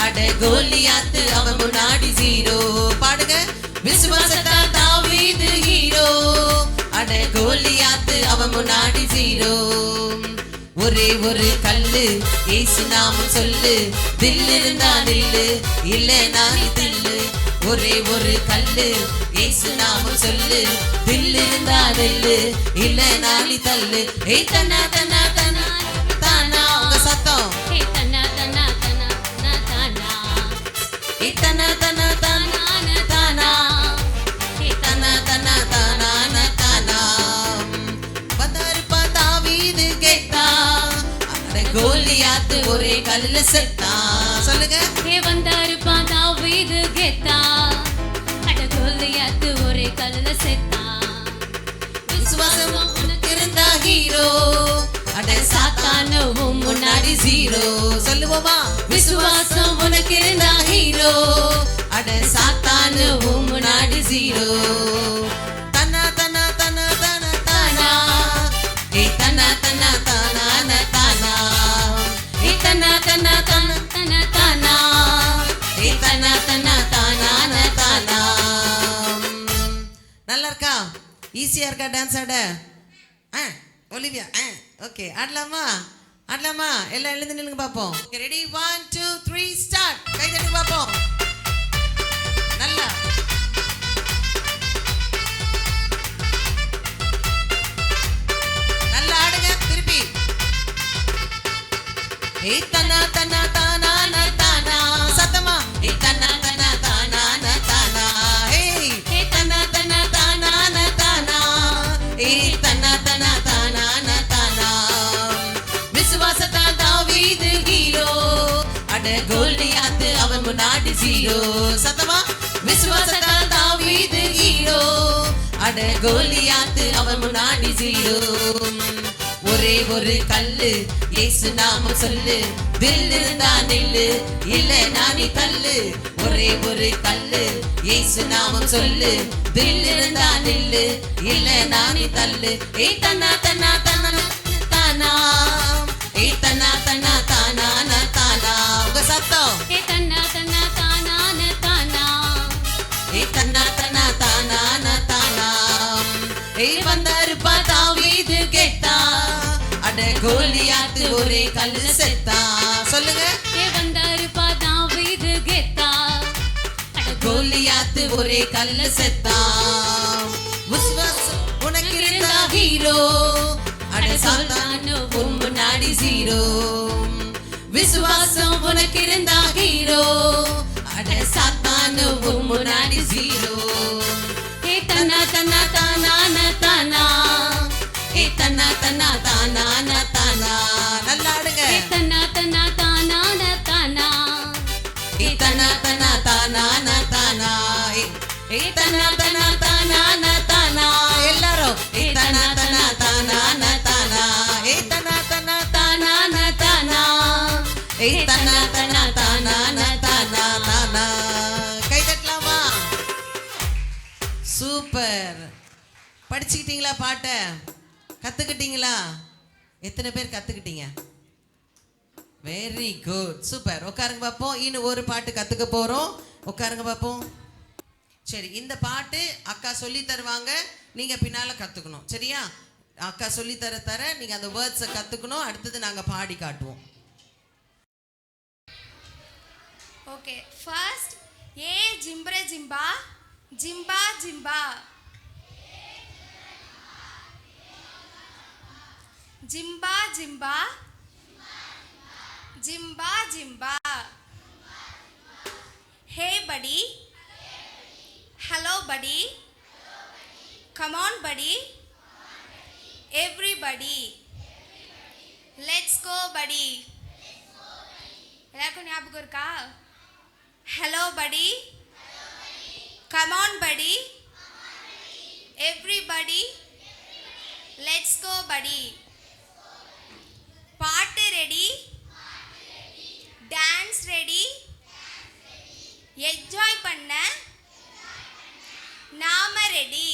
அட கோலியாத்து அவன் முன்னாடி ஜீரோ பாடுங்க விசுவாசத்தால் தாவீது ஹீரோ அட கோலியாத்து அவன் முன்னாடி ஜீரோ ஒரே ஒரு கல்லு இயேசு நாமம் சொல்லு தில்லு இருந்தா நில்லு இல்லைனா நீ தில்லு ஒரே ஒரு கல்லு இயேசு நாமம் சொல்லு தில்லு இருந்தா நில்லு இல்லைனா நீ தள்ளு ஏய் தன்னா தன்னா தன்னா தானா உங்க சத்தம் ஏய் தன்னா தன்னா தன்னா தன்னா தானா ஏய் தன்னா தன்னா தானா தானா ஏய் தன்னா தன்னா தானான தானா வந்தாருப்பா தாவீது கேட்டா அட கோலியாத்து ஒரே கல்லுல செத்தா சொல்லுங்க ஏ வந்தாருப்பா தாவீது கெத்தா அட கோலியாத்து ஒரே கல்லுல செத்தா விசுவாசம் உனக்கு இருந்தா ஹீரோ அட சாத்தானும் முன்னாடி ஜீரோ சொல்லுவோமா விசுவாசம் உனக்கு இருந்தா ஹீரோ அட சாத்தானும் முன்னாடி ஜீரோ தன்னா தன்னா தன்னா தன்னா தானா ஏய் தன்னா தன்னா தானான தானா ஏய் தன்னா தன்னா தன்னா தன்னா தானா ஏய் தன்னா தன்னா தானான தானா நல்லா இருக்கா ஈஸியா இருக்கா டான்ஸ் ஆட ஒலிவியா ஓகே ஆடலாமா ஆடலாமா எல்லாம் எழுந்து நில்லுங்க பாப்போம் ரெடி 1 2 3 ஸ்டார்ட் கை தட்டி பாப்போம் நல்லா நல்லா ஆடுங்க திருப்பி ஏய் தன்னா தன்னா தானான தானா சத்தமா ஏய் தன்னா தன்னா தானான தானா ஏய் தன்னா தன்னா தானான தானா ஏய் தன்னா தன்னா தானான தானா விசுவாசத்தால் தாவீது ஹீரோ அட கோலியாத்து அவன் முன்னாடி ஜீரோ சத்தமா விசுவாசத்தால் தாவீது ஹீரோ அட கோலியாத்து அவன் முன்னாடி ஜீரோ ஒரே ஒரு கல்லு இயேசு நாமம் சொல்லு தில் இருந்தா நில்லு இல்லைனா நீ தள்ளு ஒரே ஒரு கல்லு இயேசு நாமம் சொல்லு தில் இருந்தா நில்லு இல்லைனா நீ தள்ளு ஏய் தன்னா தன்னா தன்னா தானா ஏய் தன்னா தன்னா தானான தானா உங்க சத்தம் ஏ தன்னா தன்னா தானான தானா ஏய் தன்னா தன்னா தானான தானா ஏய் வந்தாருப்பா தாவீது கேட்டா அட கோலியாத்து ஒரே கல்லுல செத்தா சொல்லுங்க ஏ வந்தாருப்பா தாவீது கெத்தா அட கோலியாத்து ஒரே கல்லுல செத்தா விசுவாசம் உனக்கு இருந்தா ஹீரோ அட சாத்தானும் முன்னாடி ஜீரோ விசுவாசம் உனக்கு இருந்தா ஹீரோ அட சாத்தானும் முன்னாடி ஜீரோ ஏ தன்னா தன்னா தானான தானா ஏ தன்னா தன்னா தானான தானா நல்லா ஆடுங்க ஏ தன்னா தன்னா தானான தானா ஏ தன்னா தன்னா தானான தானா ஏ தன்னா தன்னா தானான தானா எல்லாரும் ஏ தன்னா தன்னா தானான தானா ஏ தன்னா தன்னா தானான தானா ஏ தன்னா தன்னா தானான தானா தானா கை தட்டலாமா சூப்பர் படிச்சுக்கிட்டீங்களா பாட்டை கத்துக்கிட்டீங்களா எத்தனை பேர் கத்துக்கிட்டீங்க வெரி குட் சூப்பர் உட்காருங்க பார்ப்போம் இன்னும் ஒரு பாட்டு கத்துக்க போறோம் உட்காருங்க பார்ப்போம் சரி இந்த பாட்டு அக்கா சொல்லி தருவாங்க நீங்க பின்னால கத்துக்கணும் சரியா அக்கா சொல்லி தர நீங்க அந்த வேர்ட்ஸை கத்துக்கணும் அடுத்தது நாங்க பாடி காட்டுவோம் ஓகே ஃபர்ஸ்ட் ஏ ஜிம்ப்ரே ஜிம்பா ஜிம்பா ஜிம்பா ஜிம்பா ஜிம்பா ஜிம்பா ஜிம்பா ஹே படி ஹலோ படி கம் ஆன் படி எவ்ரிபடி லெட்ஸ் கோ படி எல்லாருக்கும் ஞாபகம் இருக்கா ஹலோ படி கம் ஆன் படி எவ்ரிபடி லெட்ஸ் கோ படி பாட்டு ரெடி டான்ஸ் ரெடி, என்ஜாய் பண்ண நாம ரெடி.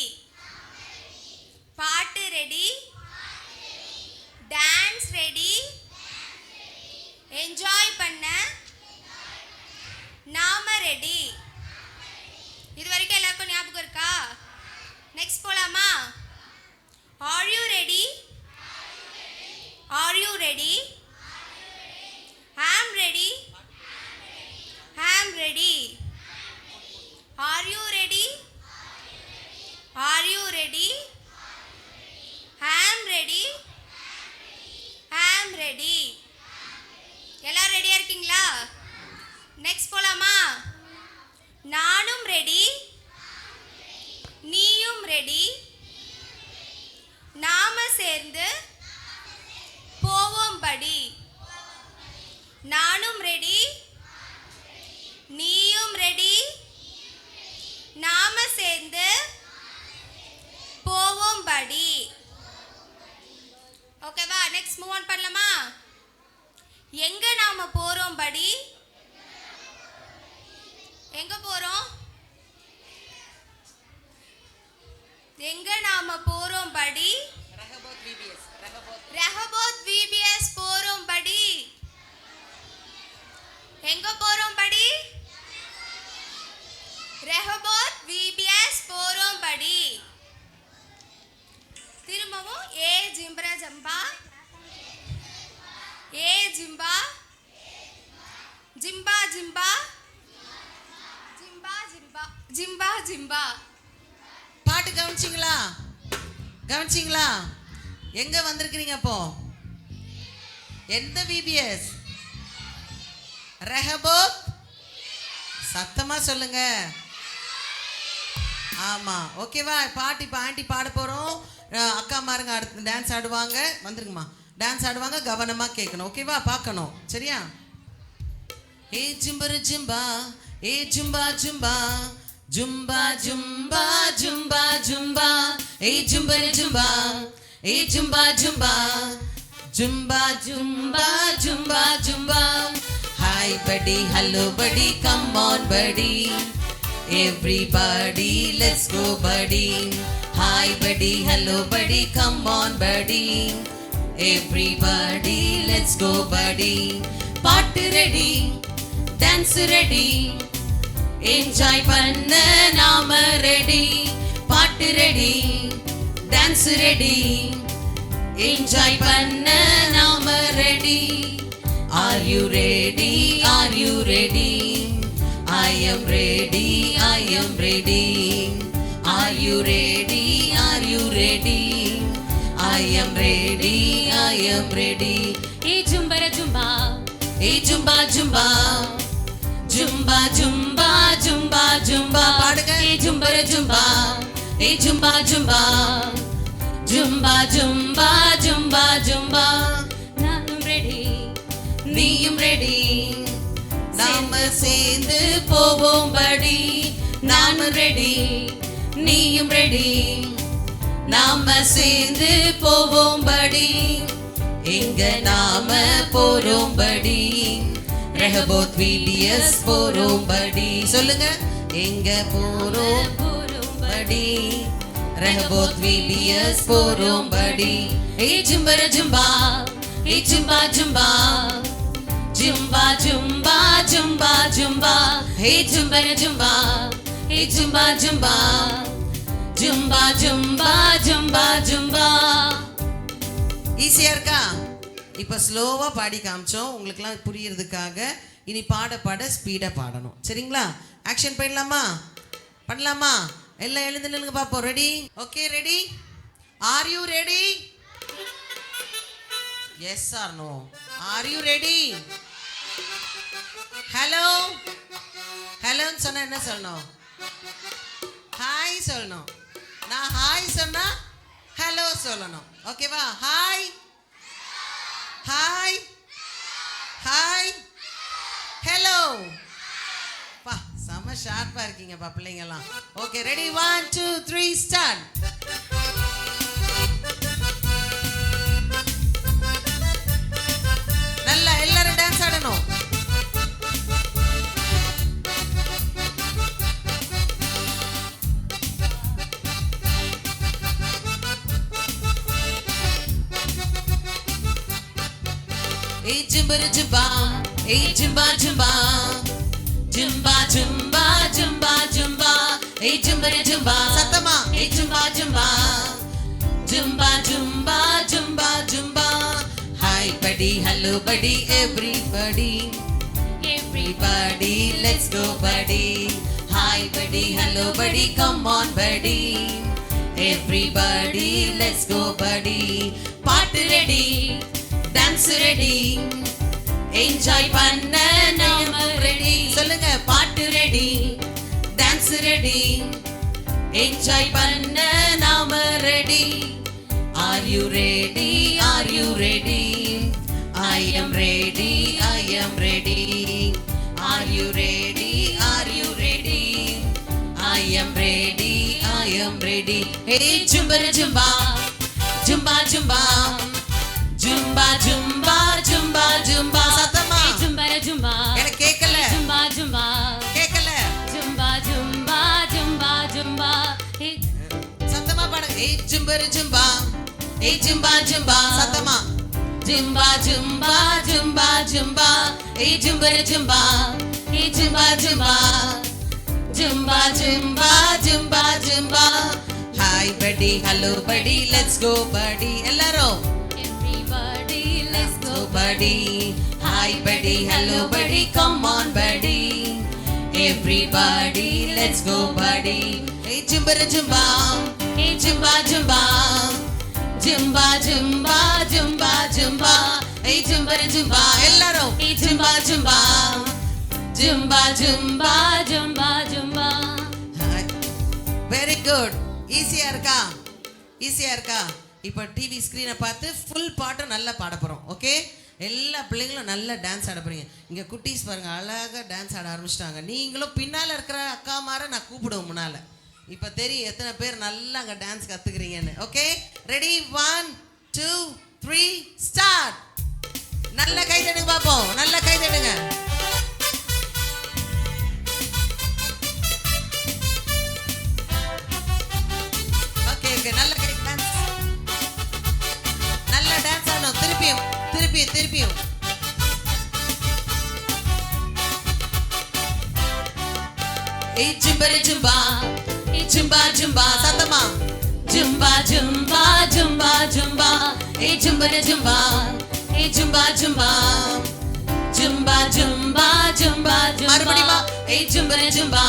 பாட்டு ரெடி, டான்ஸ் ரெடி, என்ஜாய் பண்ண நாம ரெடி. இது வரைக்கும் எல்லாருக்கும் ஞாபகம் இருக்கா? நெக்ஸ்ட் போலாமா? Are you ready? Are you ready? I am ready. I am ready. Are you ready? Are you ready? I am ready. I am ready. எல்லாரும் ரெடியா இருக்கீங்களா? நெக்ஸ்ட் போலாமா? நானும் ரெடி, நீயும் ரெடி, நாம சேர்ந்து போவோம் படி. நானும் ரெடி, நீயும் ரெடி, நாம சேர்ந்து போவோம் படி. ஓகேவா? நெக்ஸ்ட் மூவ் ஆன் பண்ணலாமா? எங்க நாம போறோம் படி? எங்க போறோம்? எங்க நாம போறோம் படி? ரெஹபோத் விபிஎஸ் போறோம் படி. எங்க போறோம் படி? ரெஹபோத் விபிஎஸ் போறோம் படி. திரும்பவும் ஏ ஜிம்பரா ஜம்பா, ஏ ஜிம்பா, ஜிம்பா ஜிம்பா, ஜிம்பா ஜிம்பா, ஜிம்பா ஜிம்பா. பாட்டு கவனிச்சிங்களா? கவனிச்சிங்களா? எங்க வந்திருக்கிறீங்க அப்போ? எந்த விபிஎஸ்? ரெஹபோத். சத்தமா சொல்லுங்க. ஆமா, ஓகேவா? பாட்டு இப்போ ஆண்டி பாட போறோம். அக்கா மாருங்க அடுத்து டான்ஸ் ஆடுவாங்க. வந்துருங்கம்மா. டான்ஸ் ஆடுவாங்க, கவனமா கேட்கணும். ஓகேவா? பார்க்கணும். சரியா? ஏ ஜிம்பரு ஜிம்பா, ஏ ஜும்பா ஜும்பா, ஜும்பா ஜும்பா ஜும்பா ஜும்பா, ஏ ஜும்பரு ஜும்பா, ஏ ஜும்பா ஜும்பா, ஜும்பா ஜும்பா ஜும்பா ஜும்பா. Hi buddy, hello buddy, come on buddy. Everybody, let's go buddy. Hi buddy, hello buddy, come on buddy. Everybody, let's go buddy. பாட்டு ரெடி, டான்ஸ் ரெடி, என்ஜாய் பண்ண நாம ரெடி. பாட்டு ரெடி, டான்ஸ் ரெடி, என்ஜாய் பண்ண நாம ready. Are you ready? Are you ready? I am ready. I am ready. Are you ready? Are you ready? I am ready. I am ready. ஏ ஜும்பர ஜும்பா, ஏ ஜும்பா ஜும்பா, ஜும்பா ஜும்பா ஜும்பா ஜும்பா. பாடுங்க. ஏ ஜும்பர ஜும்பா, ஏ ஜும்பா ஜும்பா, ஜும்பா ஜும்பா ஜும்பா ஜும்பா. நானும் ரெடி, நீயும் ரெடி, நாம சேர்ந்து போவோம் படி. நானும் ரெடி, நீயும் ரெடி, நாம சேர்ந்து போவோம் படி. எங்க நாம போறோம் படி? ரெஹபோத் விபிஎஸ் போறோம் படி. சொல்லுங்க. எங்க போறோம் படி? ரெஹபோத் விபிஎஸ் போறோம் படி. ஏ ஜும்பர ஜும்பா, ஏ ஜும்பா ஜும்பா, ஜும்பா ஜும்பா ஜும்பா ஜும்பா. ஏ ஜும்பர ஜும்பா, ஏ ஜும்பா ஜும்பா, ஜும்பா ஜும்பா ஜும்பா ஜும்பா. ஈஸியா இருக்கா? இப்போ ஸ்லோவா பாடி காமிச்சோம் உங்களுக்குலாம் புரியறதுக்காக. இனி பாட பாட ஸ்பீடா பாடணும். சரிங்களா? ஆக்ஷன் பண்ணலாமா? பண்ணலாமா? எல்லாம் எழுந்து நில்லுங்க பாப்போம். Ready? Okay, ready? Are you ready? Yes or no? Are you ready? Hello, ஹலோன்னு சொன்னா என்ன சொல்லணும்? ஹாய் சொல்லணும். நான் ஹாய் சொன்னா ஹலோ சொல்லணும். ஓகேவா? Hi, hi, hi, hello. பா, செம ஷார்ப்பா இருக்கீங்கப்பா பிள்ளைங்கெல்லாம். Okay, ready? 1 2 3 ஸ்டார்ட். நல்லா எல்லாரும் டான்ஸ் ஆடணும். ஜும்பரு ஜும்பா ஏய் ஜும்பா ஜும்பா ஜும்பா ஜும்பா ஜும்பா ஜும்பா ஏய் ஜும்பரு ஜும்பா சத்தமா ஏய் ஜும்பா ஜும்பா ஜும்பா ஜும்பா ஜும்பா ஜும்பா ஹாய் படி ஹலோ படி everybody everybody let's go buddy hi buddy hello buddy come on buddy everybody let's go buddy பாட்டு ரெடி டான்ஸ் ரெடி என்ஜாய் பண்ண நாம ரெடி சொல்லுங்க பாட்டு ரெடி டான்ஸ் ரெடி என்ஜாய் பண்ண நாம ready are you ready are you ready I am ready I am ready are you ready are you ready I am ready I am ready hey jumba jumba jumba jumba jumba jumba jumba jumba சத்தமா ஜும்பர ஜும்பா எனக்கு கேக்கல ஜும்பா ஜும்பா கேக்கல ஜும்பா ஜும்பா ஜும்பா ஜும்பா சத்தமா பாடுங்க hey jumba jumba hey jumba jumba சத்தமா ஜும்பா ஜும்பா ஜும்பா ஜும்பா ஏய் ஜும்பரு ஜும்பா ஏய் ஜும்பா ஜும்பா ஜும்பா ஜும்பா ஜும்பா ஜும்பா ஹாய் படி ஹலோ படி லெட்ஸ் கோ படி எல்லாரும் everybody let's go buddy hi buddy hello buddy come on buddy everybody let's go buddy hey jumbara jumba hey jumba jumba jumba jumba jumba jumba hey jumbara jumba ellarum hey jumba jumba jumba jumba Zumba Zumba very good ஈஸியா இருக்கா இப்போ டிவி ஸ்க்ரீனை பார்த்து ஃபுல் பாட்டும் நல்லா பாட போகிறோம் ஓகே எல்லா பிள்ளைங்களும் நல்லா டான்ஸ் ஆட போறீங்க இங்கே குட்டீஸ் பாருங்கள் அழகாக டான்ஸ் ஆட ஆரம்பிச்சிட்டாங்க நீங்களும் பின்னால் இருக்கிற அக்கா மாரை நான் கூப்பிடுவேன் முன்னால் இப்போ தெரியும் எத்தனை பேர் நல்லா அங்கே டான்ஸ் கற்றுக்குறீங்கன்னு ஓகே ரெடி 1 2 3 ஸ்டார்ட் நல்ல கை தட்டுங்க பார்ப்போம் நல்ல கை தட்டுங்க ஓகே ஓகே நல்ல கை டான்ஸ் நல்ல டான்ஸ் ஆடணும் திருப்பியும் திருப்பியும் திருப்பியும் ஏய் ஜும்பரு ஜும்பா ஏய் ஜும்பா ஜும்பா சத்தமா ஜும்பா ஜும்பா ஜும்பா ஜும்பா ஏய் ஜும்பரு ஜும்பா ஏய் ஜும்பா ஜும்பா ஜும்பா ஜும்பா ஜும்பா ஜும்பா மறுபடியும் ஏய் ஜும்பரு ஜும்பா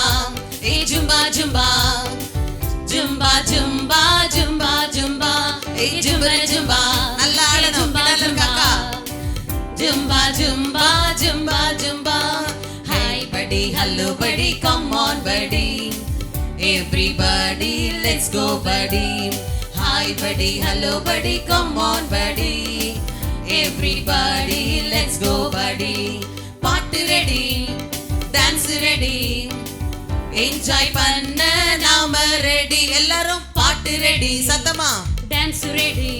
ஏய் ஜும்பா ஜும்பா ஜும்பா ஜும்பா ஜும்பா ஜும்பா ஏய் ஜும்பரு ஜும்பா நல்லா ஆடணும் பின்னால இருக்காக்கா ஜும்பா ஜும்பா ஜும்பா ஜும்பா hi buddy hello buddy come on buddy everybody let's go buddy hi buddy hello buddy come on buddy everybody let's go buddy பாட்டு ரெடி டான்ஸ் ரெடி என்ஜாய் பண்ண நாம ரெடி எல்லாரும் பாட்டு ரெடி சத்தமா டான்ஸ் ரெடி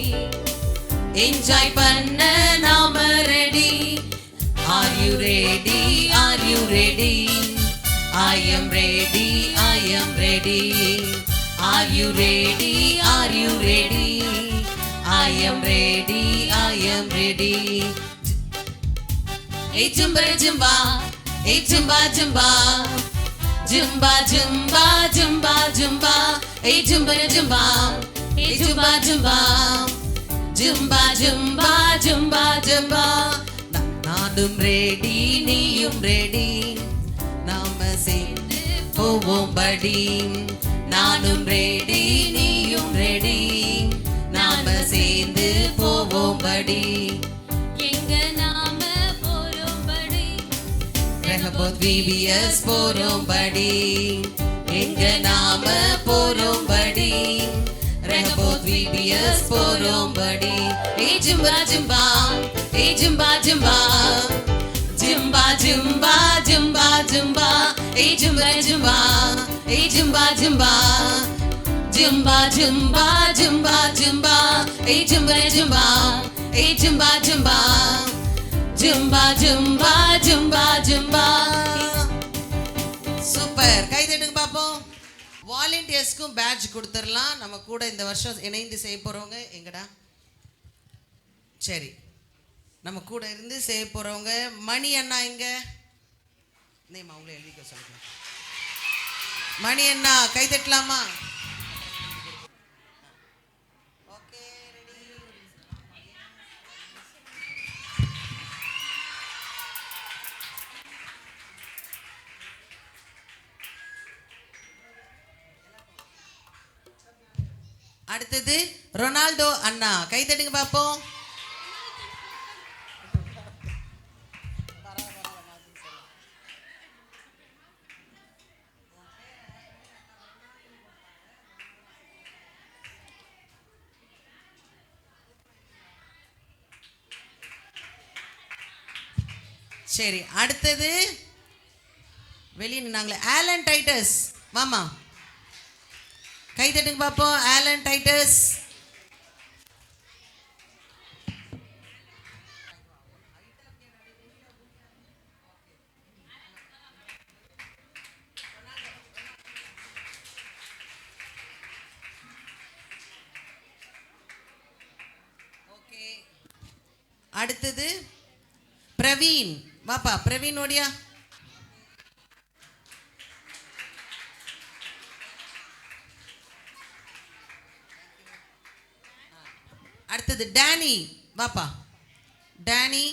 என்ஜாய் பண்ண நாம ready are you ready are you ready I am ready I am ready are you ready are you ready I am ready I am ready hey jumba jumba hey jumba jumba jumba jumba jumba jumba hey jumba jumba hey jumba jumba jumba jumba jumba jumba நானும் ரெடி நீயும் ரெடி நாம சேர்ந்து போவோம் படி நானும் ரெடி நீயும் ரெடி நாம சேர்ந்து போவோம் படி எங்க நாம போறோம்படி ரெஹபோத் விபிஎஸ் போறோம் படி எங்க நாம போறோம் படி ரெஹபோத் விபிஎஸ் போறோம் படி ஏய் ஜும்பா ஜும்பா ஏய் ஜும்பா ஜும்பா ஜும்பா ஜும்பா ஜும்பா ஜும்பா ஏய் ஜும்பா ஜும்பா ஏய் ஜும்பா ஜும்பா ஜும்பா ஜும்பா ஜும்பா ஜும்பா ஏய் ஜும்பா ஜும்பா ஏய் ஜும்பா ஜும்பா ஜும்பா ஜும்பா ஜும்பா ஜும்பா சூப்பர் கை தட்டுங்க பாப்போம் வாலண்டியர்ஸ்க்கும் பேட்ஜ் கொடுத்துடலாம் நம்ம கூட இந்த வருஷம் இணைந்து செய்ய போறவங்க எங்கடா சரி நம்ம கூட இருந்து செய்ய போகிறவங்க மணி அண்ணா இங்க நேம் அவங்கள எழுதிக்க சொல்லுங்க. மணி அண்ணா கை தட்டலாமா? Okay ready. அடுத்தது ரொனால்டோ அண்ணா கை தட்டுங்க பார்ப்போம். சரி, அடுத்தது வெளியே நின்னாங்களே ஆலன் டைட்டஸ், வாமா கை தட்டுங்க பார்ப்போம். Alan Titus. ஓகே, அடுத்தது பிரவீன், வாப்பா பிரவீன் ஓடியா. அடுத்தது டேனி, வாப்பா டேனி.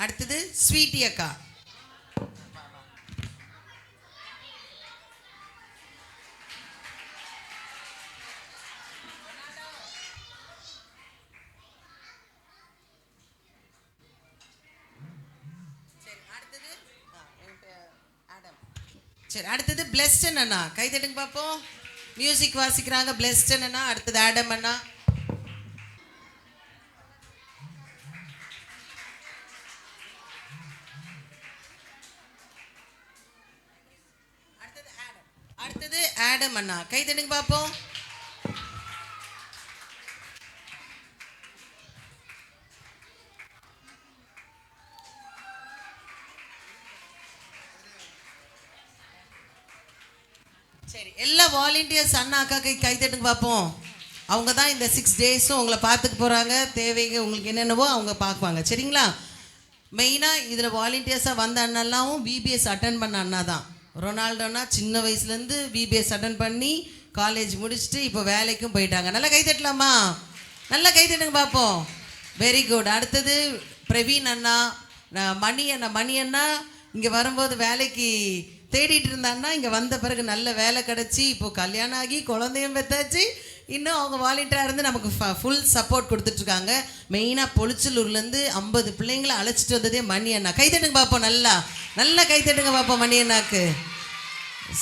அடுத்தது ஸ்வீட்டி அக்கா. சரி, அடுத்தது பிளெஸ்டன் அண்ணா கை தட்டுங்க பார்ப்போம். மியூசிக் வாசிக்கிறாங்க பிளெஸ்டன் அண்ணா. அடுத்தது ஆடம் அண்ணா. அடுத்தது ஆடம் அண்ணா கை தட்டுங்க பார்ப்போம். சரி, எல்லா வாலண்டியர்ஸ் அண்ணா அக்காக்கு கை தட்டுங்க பார்ப்போம். அவங்க தான் இந்த 6 டேஸும் உங்களை பார்த்துக்க போகிறாங்க. தேவைங்க உங்களுக்கு என்னென்னவோ அவங்க பார்க்குவாங்க. சரிங்களா? மெயினாக இதில் வாலண்டியர்ஸாக வந்த அண்ணெல்லாமும் விபிஎஸ் அட்டன் பண்ண அண்ணா தான். ரொனால்டோனா சின்ன வயசுலேருந்து விபிஎஸ் அட்டன் பண்ணி காலேஜ் முடிச்சுட்டு இப்போ வேலைக்கும் போயிட்டாங்க. நல்லா கை தட்டலாமா? நல்லா கை தட்டுங்க பார்ப்போம். Very good. அடுத்தது பிரவீன் அண்ணா, மணி அண்ணா இங்கே வரும்போது வேலைக்கு தேடிட்டு இருந்தான்னா இங்கே வந்த பிறகு நல்ல வேலை கிடச்சி இப்போது கல்யாணம் ஆகி குழந்தையும் பெற்றாச்சு. இன்னும் அவங்க வாலண்டியராக இருந்து நமக்கு ஃபுல் சப்போர்ட் கொடுத்துட்ருக்காங்க. மெயினாக பொளிச்சலூர்லேருந்து 50 பிள்ளைங்களை அழைச்சிட்டு வந்ததே மணி அண்ணா. கைத்தட்டுங்க பார்ப்போம். நல்லா கைத்தட்டுங்க பார்ப்போம் மணி அண்ணாக்கு.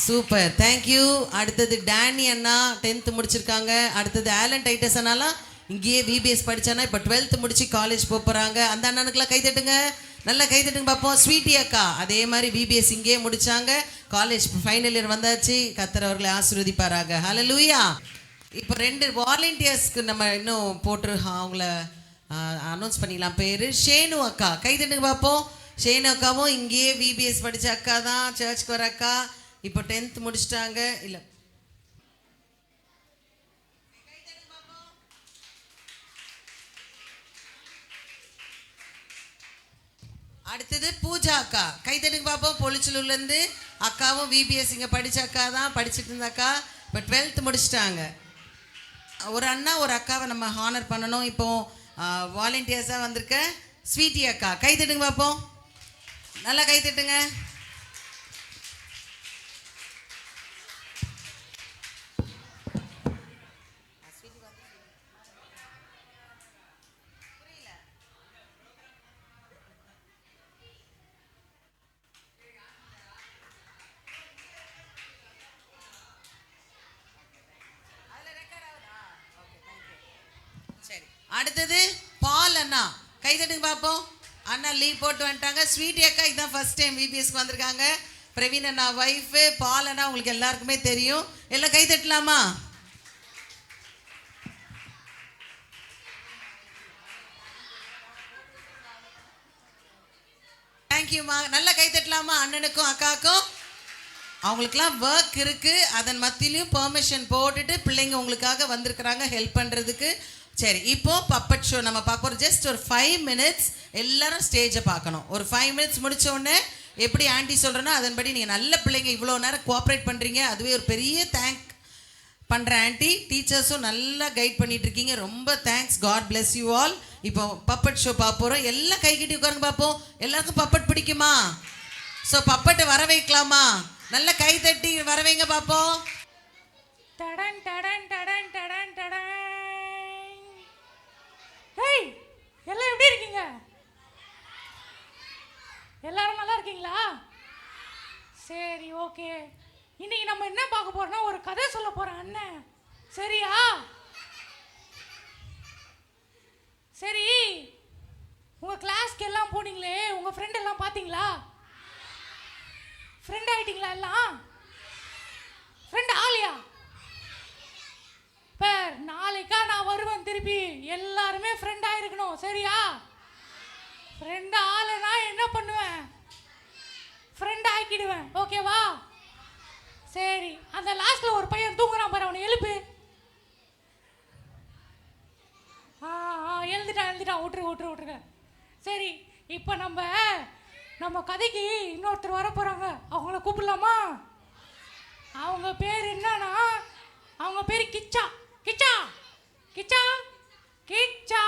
Super, thank you. அடுத்தது டேனி அண்ணா 10th முடிச்சிருக்காங்க. அடுத்தது ஆலன் டைட்டஸ் அண்ணாலாம் இங்கேயே விபிஎஸ் படித்தானா இப்போ 12th முடிச்சு காலேஜ் போகிறாங்க. அந்த அண்ணனுக்குலாம் கைத்தட்டுங்க. நல்லா கைத்தட்டுங்க பார்ப்போம். ஸ்வீட்டி அக்கா அதே மாதிரி விபிஎஸ் இங்கேயே முடித்தாங்க. காலேஜ் ஃபைனல் இயர் வந்தாச்சு. கர்த்தர் அவர்களை ஆசீர்வதிப்பாராக. ஹல்லேலூயா. இப்போ 2 வாலண்டியர்ஸ்க்கு நம்ம இன்னும் போட்டு அவங்கள அனௌன்ஸ் பண்ணிடலாம். பேர் ஷேனு அக்கா. கைத்தட்டுங்க பார்ப்போம். ஷேனு அக்காவும் இங்கேயே விபிஎஸ் படித்த அக்கா தான். சர்ச்சுக்கு வர அக்கா. இப்போ 10th முடிச்சிட்டாங்க. இல்லை, அடுத்தது பூஜா அக்கா. கைத்தட்டுங்க பார்ப்போம். பொளிச்சலூர்லேருந்து அக்காவும் விபிஎஸ் இங்கே படித்த அக்கா தான். படிச்சுட்டு இருந்த அக்கா இப்போ 12th முடிச்சிட்டாங்க. ஒரு அண்ணா ஒரு அக்காவை நம்ம ஹானர் பண்ணணும். இப்போ வாலண்டியர்ஸாக வந்திருக்க ஸ்வீட்டி அக்கா. கைத்தட்டுங்க பார்ப்போம். நல்லா கைத்தட்டுங்க. சரி, அடுத்தது பால் அண்ணா. கைத்தட்டுங்க பார்ப்போம். அண்ணா லீவ் போட்டு வந்துட்டாங்க. ஸ்வீட்டி அக்கா இதுதான் ஃபர்ஸ்ட் டைம் விபிஎஸ்க்கு வந்திருக்காங்க. பிரவீன் அண்ணா ஒய்ஃபு. பால் அண்ணா உங்களுக்கு எல்லாருக்குமே தெரியும். எல்லாம் கைத்தட்டலாமா? தேங்க்யூமா. நல்லா கை தட்டலாமா அண்ணனுக்கும் அக்காக்கும்? அவங்களுக்குலாம் ஒர்க் இருக்குது, அதன் மத்தியிலையும் பெர்மிஷன் போட்டுட்டு பிள்ளைங்க உங்களுக்காக வந்திருக்கிறாங்க ஹெல்ப் பண்ணுறதுக்கு. சரி, இப்போ பப்பட் ஷோ நம்ம பார்க்க போகிறோம். ஜஸ்ட் ஒரு 5 minutes எல்லாரும் ஸ்டேஜை பார்க்கணும். ஒரு 5 minutes முடிச்ச உடனே எப்படி ஆண்டி சொல்கிறேன்னா அதன்படி நீங்கள் நல்ல பிள்ளைங்க இவ்வளோ நேரம் கோஆப்ரேட் பண்ணுறீங்க, அதுவே ஒரு பெரிய தேங்க் பண்ணுற ஆண்டி. டீச்சர்ஸும் நல்லா கைட் பண்ணிட்டு இருக்கீங்க, ரொம்ப thanks. God bless you all. இப்போ பப்பட் ஷோ பார்க்க போகிறோம். எல்லாம் கை கட்டி உட்காருங்க பார்ப்போம். எல்லாருக்கும் பப்பட் பிடிக்குமா? ஸோ பப்பட்டை வர வைக்கலாமா? நல்லா கை தட்டி வர வைங்க பார்ப்போம். டடன் டடன் டடன் டடன் டடன். ஹேய், எல்லாம் எப்படி இருக்கீங்க? எல்லாரும் நல்லா இருக்கீங்களா? சரி, ஓகே. இன்னைக்கு நம்ம என்ன பார்க்க போறோம்னா ஒரு கதை சொல்ல போறேன் அண்ணன். சரியா? சரி, உங்க கிளாஸ்க்கு எல்லாம் போனீங்களே, உங்க ஃப்ரெண்ட் எல்லாம் பாத்தீங்களா? ஃப்ரெண்ட் ஆயிட்டீங்களா எல்லாம்? ஃப்ரெண்ட் ஆலியா? பேர் நாளைக்கா நான் வருவேன் திருப்பி. எல்லாருமே ஃப்ரெண்ட் ஆயிருக்கணும். சரியா? ஃப்ரெண்ட் ஆலனா என்ன பண்ணுவேன்? ஃப்ரெண்ட் ஆக்கிடுவேன். ஓகேவா? சரி, அந்த லாஸ்ட்ல ஒரு பையன் தூங்குறான் பாரு, அவனை எழுப்பு. எழுந்துட்டான். விட்டுருங்க. சரி, இப்போ நம்ம கதைக்கு இன்னொருத்தர் வர போறாங்க. அவங்கள கூப்பிடலாமா? அவங்க பேர் என்னன்னா, அவங்க பேர் கிச்சா. கிச்சா கிச்சா கிச்சா.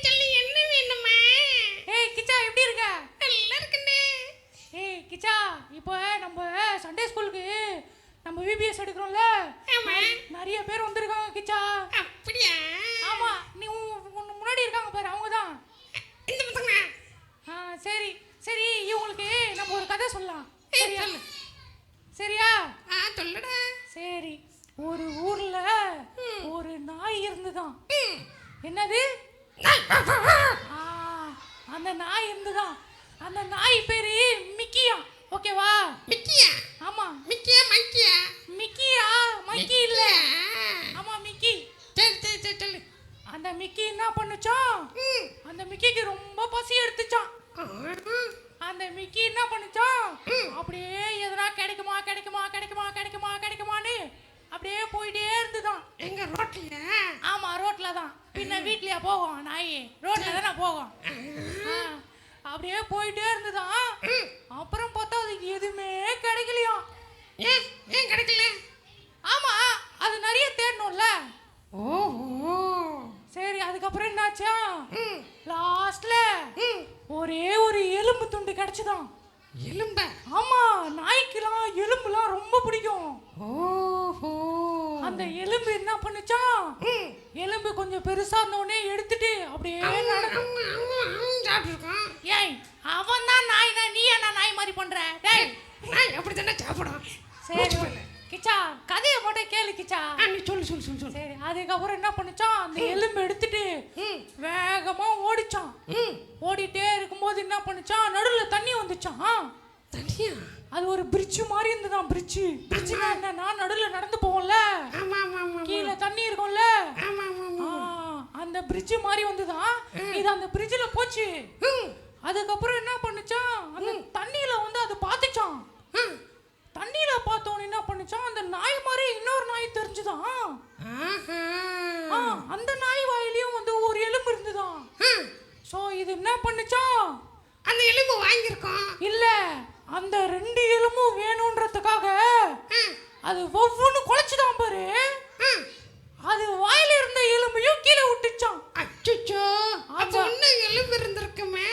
சொல்லி என்ன வேணுமா? ஏய் கிச்சா, எப்படி இருக்க? நல்லா இருக்குண்ணே. ஏய் கிச்சா, இப்போ நம்ம சண்டே ஸ்கூலுக்கு நம்ம விபிஎஸ் எடுக்கிறோம்ல, ஆமா. நிறைய பேர் வந்திருக்காங்க கிச்சா. அப்படியா? ஆமா, நீ உன் முன்னாடி இருக்காங்க பாரு, அவங்க தான். இந்த பசங்க. சரி, இவங்களுக்கு நம்ம ஒரு கதை சொல்லலாம். சரியா? சொல்லு. சரியா? சொல்லுடா. சரி, ஒரு ஊர்ல ஒரு நாய் இருந்துதான். என்னது? அந்த நாய் இருந்துதான். அந்த நாய் பேரு மிக்கியா. ஓகேவா? மிக்கியா? ஆமா. மிக்கியா மங்கியா? மிக்கியா? மங்கி இல்ல. ஆமா, மிக்கி. சரி சொல்லு. அந்த மிக்கி என்ன பண்ணுச்சான்? அந்த மிக்கிக்கு ரொம்ப பசி எடுத்துச்சான். அந்த மிக்கி என்ன பண்ணுச்சான்? அப்படியே எதனா கிடைக்குமான்னு அப்படியே போயிட்டே இருந்துதான். எங்க ரோட்ல? ஆமா, ரோட்ல தான். பின்ன வீட்லயா போகும் நாய்? ரோட்ல தானே போகும். அப்படியே போயிட்டே இருந்துதான். அப்புறம் பார்த்தா அதுக்கு எதுவுமே கிடைக்கலையா. ஏன் கிடைக்கல? ஆமா, அது நிறைய தேடணும்ல. ஓஹோ. சரி, அதுக்கப்புறம் என்னாச்சா? லாஸ்ட்ல ஒரே ஒரு எலும்பு துண்டு கிடைச்சுதான். எலும்ப? ஆமா, நாய்க்குலாம் எலும்புலாம் ரொம்ப பிடிக்கும். ஓஹோ. அந்த எலும்பு என்ன பண்ணுச்சான்? எலும்பு கொஞ்சம் பெருசா இருந்தோடனே எடுத்துட்டு அப்படியே சாப்பிட்டுருக்கோம். ஏய், அவன் தான் நாய் தான், நீ என்ன நாய் மாதிரி பண்ற? டேய், நாய் அப்படி தானே சாப்பிடும். சரி கிச்சா, கதையை மட்டும் கேளு கிச்சா. நீ சொல்லு. சரி, அதுக்கப்புறம் என்ன பண்ணுச்சான்? அந்த எலும்பு எடுத்துட்டு வேகமா ஓடிச்சான். ஓடிட்டே இருக்கும்போது என்ன பண்ணுச்சான்? நடுவுல தண்ணி வந்துச்சான். தண்ணியா? அது ஒரு பிரிட்ஜ் மாதிரி இருந்துதான். பிரிட்ஜ்னா என்னன்னா, நடுவுல நடந்து போவோம்ல, கீழே தண்ணி இருக்கும்ல, அந்த பிரிட்ஜ் மாதிரி வந்துதான். இது அந்த பிரிட்ஜ்ல போச்சு. அதுக்கப்புறம் என்ன பண்ணுச்சான்? அந்த தண்ணியில அது பார்த்துச்சான். தண்ணியில பார்த்தோன்னு என்ன பண்ணுச்சான்? அந்த நாய் மாதிரி இன்னொரு நாய் தெரிஞ்சுதான். அந்த நாய் வாயிலையும் ஒரு எலும்பு இருந்துதான். சோ இது என்ன பண்ணுச்சான்? அந்த எலும்பு வாங்கியிருக்கோம். இல்ல, அந்த 2 எலும்பும் வேணும்ன்றதுக்காக அது ஒவ்வொன்னு குலைச்சுதான் பாரு. அது வாயில இருந்த எலும்பையும் கீழே விட்டுச்சான். அச்சச்சோ, அப்ப இன்னும் எலும்பு இருந்திருக்குமே.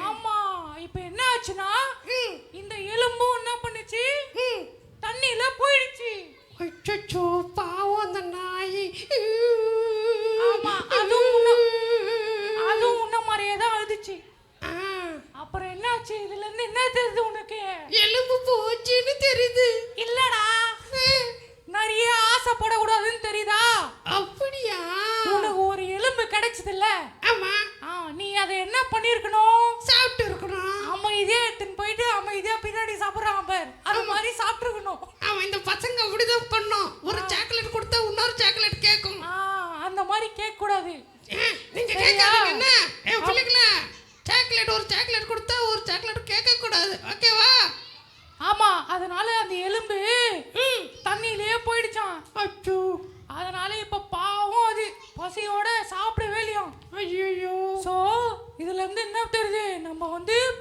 ஆமா, இப்ப என்ன ஆச்சுன்னா, இந்த எலும்பும் என்ன பண்ணுச்சு? தண்ணியில போயிடுச்சு. அச்சச்சோ, பாவம் அந்த நாய். ஆமா, அதுவும் உன்ன மாதிரியே தான் அழுதுச்சு. அப்புறம் என்னாச்சு? இதுல இருந்து என்ன தெரியுது உனக்கு? எலும்பு போச்சுன்னு தெரியுது. இல்லடா, நிறைய ஆசைப்படக்கூடாதுன்னு தெரியுதா? அப்படியா? உனக்கு ஒரு எலும்பு கிடைச்சதுல்ல? ஆமா. நீ அதை என்ன பண்ணிருக்கணும்? சாப்பிட்டு இருக்கணும். அமைதியா எடுத்துன்னு போயிட்டு அமைதியா பின்னாடி சாப்பிடுறான் பார், அது மாதிரி சாப்பிட்டுருக்கணும். அவன் இந்த பசங்க அப்படிதான் பண்ணும். ஒரு சாக்லேட் கொடுத்தா இன்னொரு சாக்லேட் கேட்கும். அந்த மாதிரி கேட்க கூடாது. நீங்க கேட்காதீங்க என்ன? பிள்ளைங்களா, சாக்லேட் ஒரு சாக்லேட் கொடுத்தா ஒரு சாக்லேட் அதனால அந்த எலும்பு தண்ணியிலே போயிடுச்சான். அச்சோ. அதனால இப்ப பாவம் அது பசியோட சாப்பிடவே இல்லையாம். ஐயோ. சோ இதுல இருந்து என்ன தெரியுது, நம்ம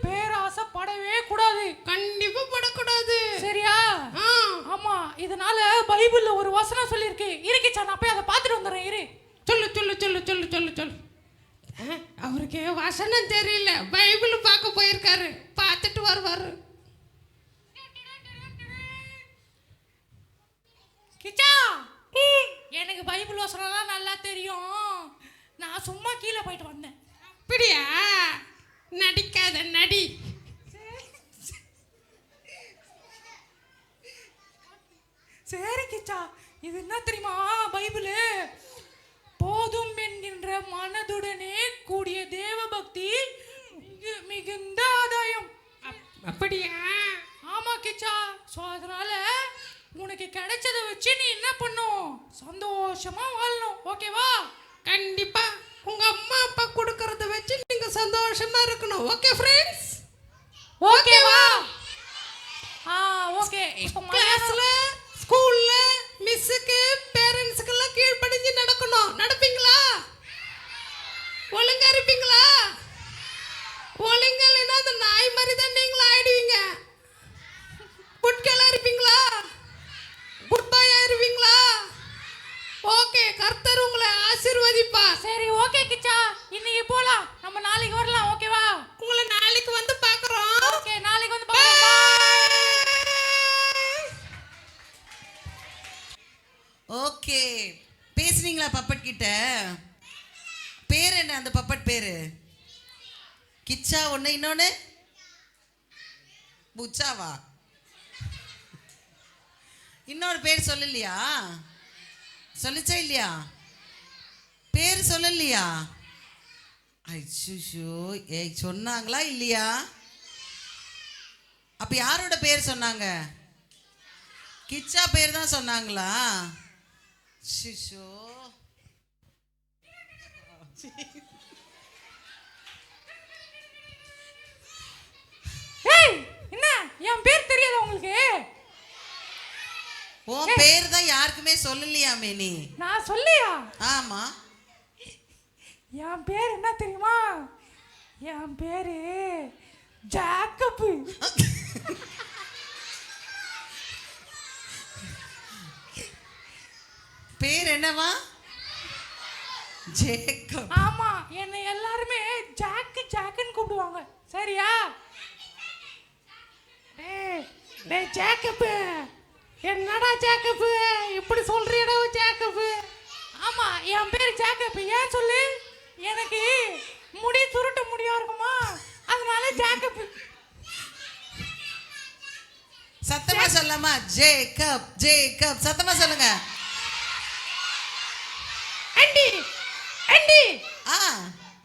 பேராசைப்படவே கூடாது. கண்டிப்பா படக்கூடாது. சரியா? ஆமா. இதனால பைபிள்ல ஒரு வசனம் சொல்லியிருக்கு. இருக்கிச்சா, நான் போய் அதை பார்த்துட்டு வந்துடுறேன். இரு. சொல்லு சொல்லு சொல்லு சொல்லு சொல்லு சொல்லு. அவருக்கு வசனம் தெரியல, பைபிள் பார்க்க போயிருக்காரு, பார்த்துட்டு வருவாரு. கிச்சா, எனக்கு பைபிள் வசனம்லாம் நல்லா தெரியும். நான் சும்மா கீழே போயிட்டு வந்தேன். அப்படியா? நடிக்காத, நடி. சரி கிச்சா, இது என்ன தெரியுமா பைபிள்? போதும் என்கின்ற மனதுடனே கூடிய தேவ பக்தி மிகுந்த ஆதாயம். அப்படியா? ஆமா கிச்சா. ஸோ அதனால உனக்கு கிடைச்சதை வச்சு நீ என்ன பண்ணும், சந்தோஷமா வாழணும். ஓகேவா? கண்டிப்பா. உங்க அம்மா அப்பா கொடுக்கறத வச்சு நீங்க சந்தோஷமா இருக்கணும். Okay friends? ஓகேவா? ஓகே. இப்போ கிளாஸ்ல, ஸ்கூல்ல மிஸ்ஸுக்கு, பேரண்ட்ஸ்க்கு எல்லாம் கீழ்ப்படிஞ்சு நடக்கணும். நடப்பீங்களா? ஒழுங்கா இருப்பீங்களா? ஒழுங்கா இல்லைன்னா அந்த நாய் மாதிரி தான் நீங்களும் ஆயிடுவீங்க. குட்கலா இருப்பீங்களா? குட் பாயா இருப்பீங்களா? ஓகே, கர்த்தர் உங்களை ஆசீர்வதிப்பா. சரி, ஓகே கிச்சா, இன்னைக்கு போலாம். நம்ம நாளைக்கு வரலாம். ஓகேவா? உங்களை நாளைக்கு வந்து பார்க்கறோம். ஓகே, நாளைக்கு வந்து பார்க்கறோம். ஓகே, பேசுறீங்களா பப்பட் கிட்ட? பேர் என்ன அந்த பப்பட் பேரு? கிச்சா ஒன்று, இன்னொன்று புச்சாவா? இன்னொரு பேர் சொல்லலையா? சொல்லிச்சா இல்லையா? பேர் சொல்லலையா? ஐயோ, சொன்னாங்களா இல்லையா? அப்ப யாரோட பேர் சொன்னாங்க? கிச்சா பேர் தான் சொன்னாங்களா? சிஷோ, என்ன என் பேர் தெரியாதா உங்களுக்கு? உன் பேர் தான் யாருக்குமே சொல்லலையாமே நீ. நான் சொல்லியா? ஆமா. என் பேர் என்ன தெரியுமா? என் பேரு ஜாக்கப். பேர் என்னவா? ஜேக்கப். ஆமா, என்னை எல்லாருமே ஜாக்கு ஜாக்குன்னு கூப்பிடுவாங்க. சரியா? டேய் ஜாக்கப், என்னடா ஜாக்கப் இப்படி சொல்றியடா ஜாக்கப்? ஆமா, என் பேர் ஜாக்கப். ஏன் சொல்லு? எனக்கு முடி சுருட்ட முடியா இருக்குமா, அதனால ஜாக்கப். சத்தமா சொல்லாமா? ஜேக்கப் ஜேக்கப், சத்தமா சொல்லுங்க. ஆண்டி ஆண்டி,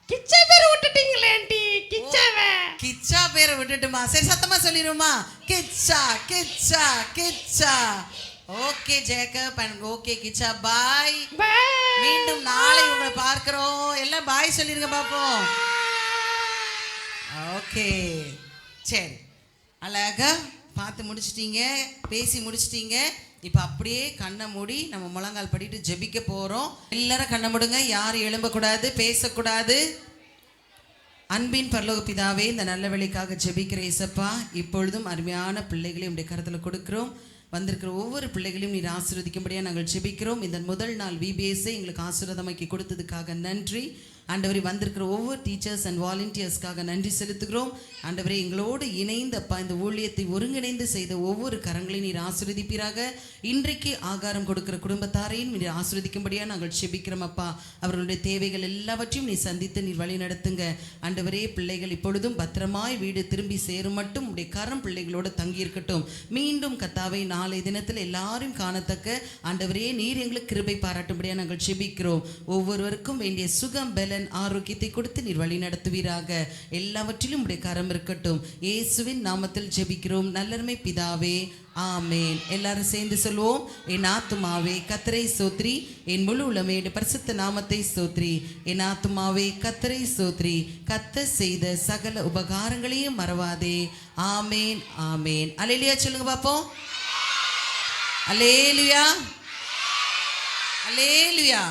கிச்சா பேரை விட்டுட்டீங்களே ஆண்டி. கிச்சாவே, கிச்சா பேரை விட்டுட்டுமா? சரி, சத்தமா சொல்லிடுமா? Kichcha Kichcha Kichcha. Okay Jacob and okay Kichcha, bye. மீண்டும் நாளை உங்களை பார்க்கிறோம். எல்லாம் பாய் சொல்லிருங்க பாப்போம். ஓகே, சரி, அழகா பார்த்து முடிச்சிட்டீங்க, பேசி முடிச்சிட்டீங்க. இப்போ அப்படியே கண்ணை மூடி நம்ம முழங்கால் படிட்டு ஜெபிக்க போகிறோம். எல்லாரும் கண்ணை மூடுங்க, யாரும் எழும்பக்கூடாது, பேசக்கூடாது. அன்பின் பரலோக பிதாவே, இந்த நல்ல வேளைக்காக ஜெபிக்கிற இயேசப்பா, இப்பொழுதும் அருமையான பிள்ளைகளையும் உடைய கருத்தில் கொடுக்கிறோம். வந்திருக்கிற ஒவ்வொரு பிள்ளைகளையும் நீர் ஆசீர்வதிக்கும்படியாக நாங்கள் ஜெபிக்கிறோம். இந்த முதல் நாள் விபிஎஸ்ஸை எங்களுக்கு ஆசீர்வாதமாக்கி கொடுத்ததுக்காக நன்றி. ஆண்டவரே, வந்திருக்கிற ஒவ்வொரு டீச்சர்ஸ் அண்ட் வாலண்டியர்ஸ்க்காக நன்றி செலுத்துகிறோம். ஆண்டவரே, எங்களோடு இணைந்தப்பா இந்த ஊழியத்தை ஒருங்கிணைந்து செய்த ஒவ்வொரு கரங்களையும் நீர் ஆசீர்வதிப்பீராக. இன்றைக்கு ஆகாரம் கொடுக்கிற குடும்பத்தாரையும் நீர் ஆசீர்வதிக்கும்படியாக நாங்கள் ஜெபிக்கிறோம் அப்பா. அவர்களுடைய தேவைகள் எல்லாவற்றையும் நீ சந்தித்து நீர் வழி நடத்துங்க. ஆண்டவரே, பிள்ளைகள் இப்பொழுதும் பத்திரமாய் வீடு திரும்பி சேரும் மட்டும் உடைய கரம் பிள்ளைகளோடு தங்கியிருக்கட்டும். மீண்டும் கர்த்தாவே நாளை தினத்தில் எல்லாரும் காணத்தக்க ஆண்டவரே நீர் எங்களுக்கு கிருபை பாராட்டும்படியாக நாங்கள் ஜெபிக்கிறோம். ஒவ்வொருவருக்கும் வேண்டிய சுகம் பலன் ஆரோக்கியத்தை கொடுத்து நீர் வழி நடத்துவீராக. எல்லாவற்றிலும் உடைய கரம் இருக்கட்டும். இயேசுவின் நாமத்தில் ஜெபிக்கிறோம் நல்லருமை பிதாவே, ஆமேன். எல்லாரும் சேர்ந்து சொல்வோம். என் ஆத்துமாவே கர்த்தரை ஸ்தோத்திரி, என் முழு உள்ளமே பரிசுத்த நாமத்தை ஸ்தோத்திரி. என் ஆத்துமாவே கர்த்தரை ஸ்தோத்திரி, கர்த்தர் செய்த சகல உபகாரங்களையும் மறவாதே. ஆமேன் ஆமேன். அல்லேலூயா சொல்லுங்க பாப்போம். அல்லேலூயா அல்லேலூயா.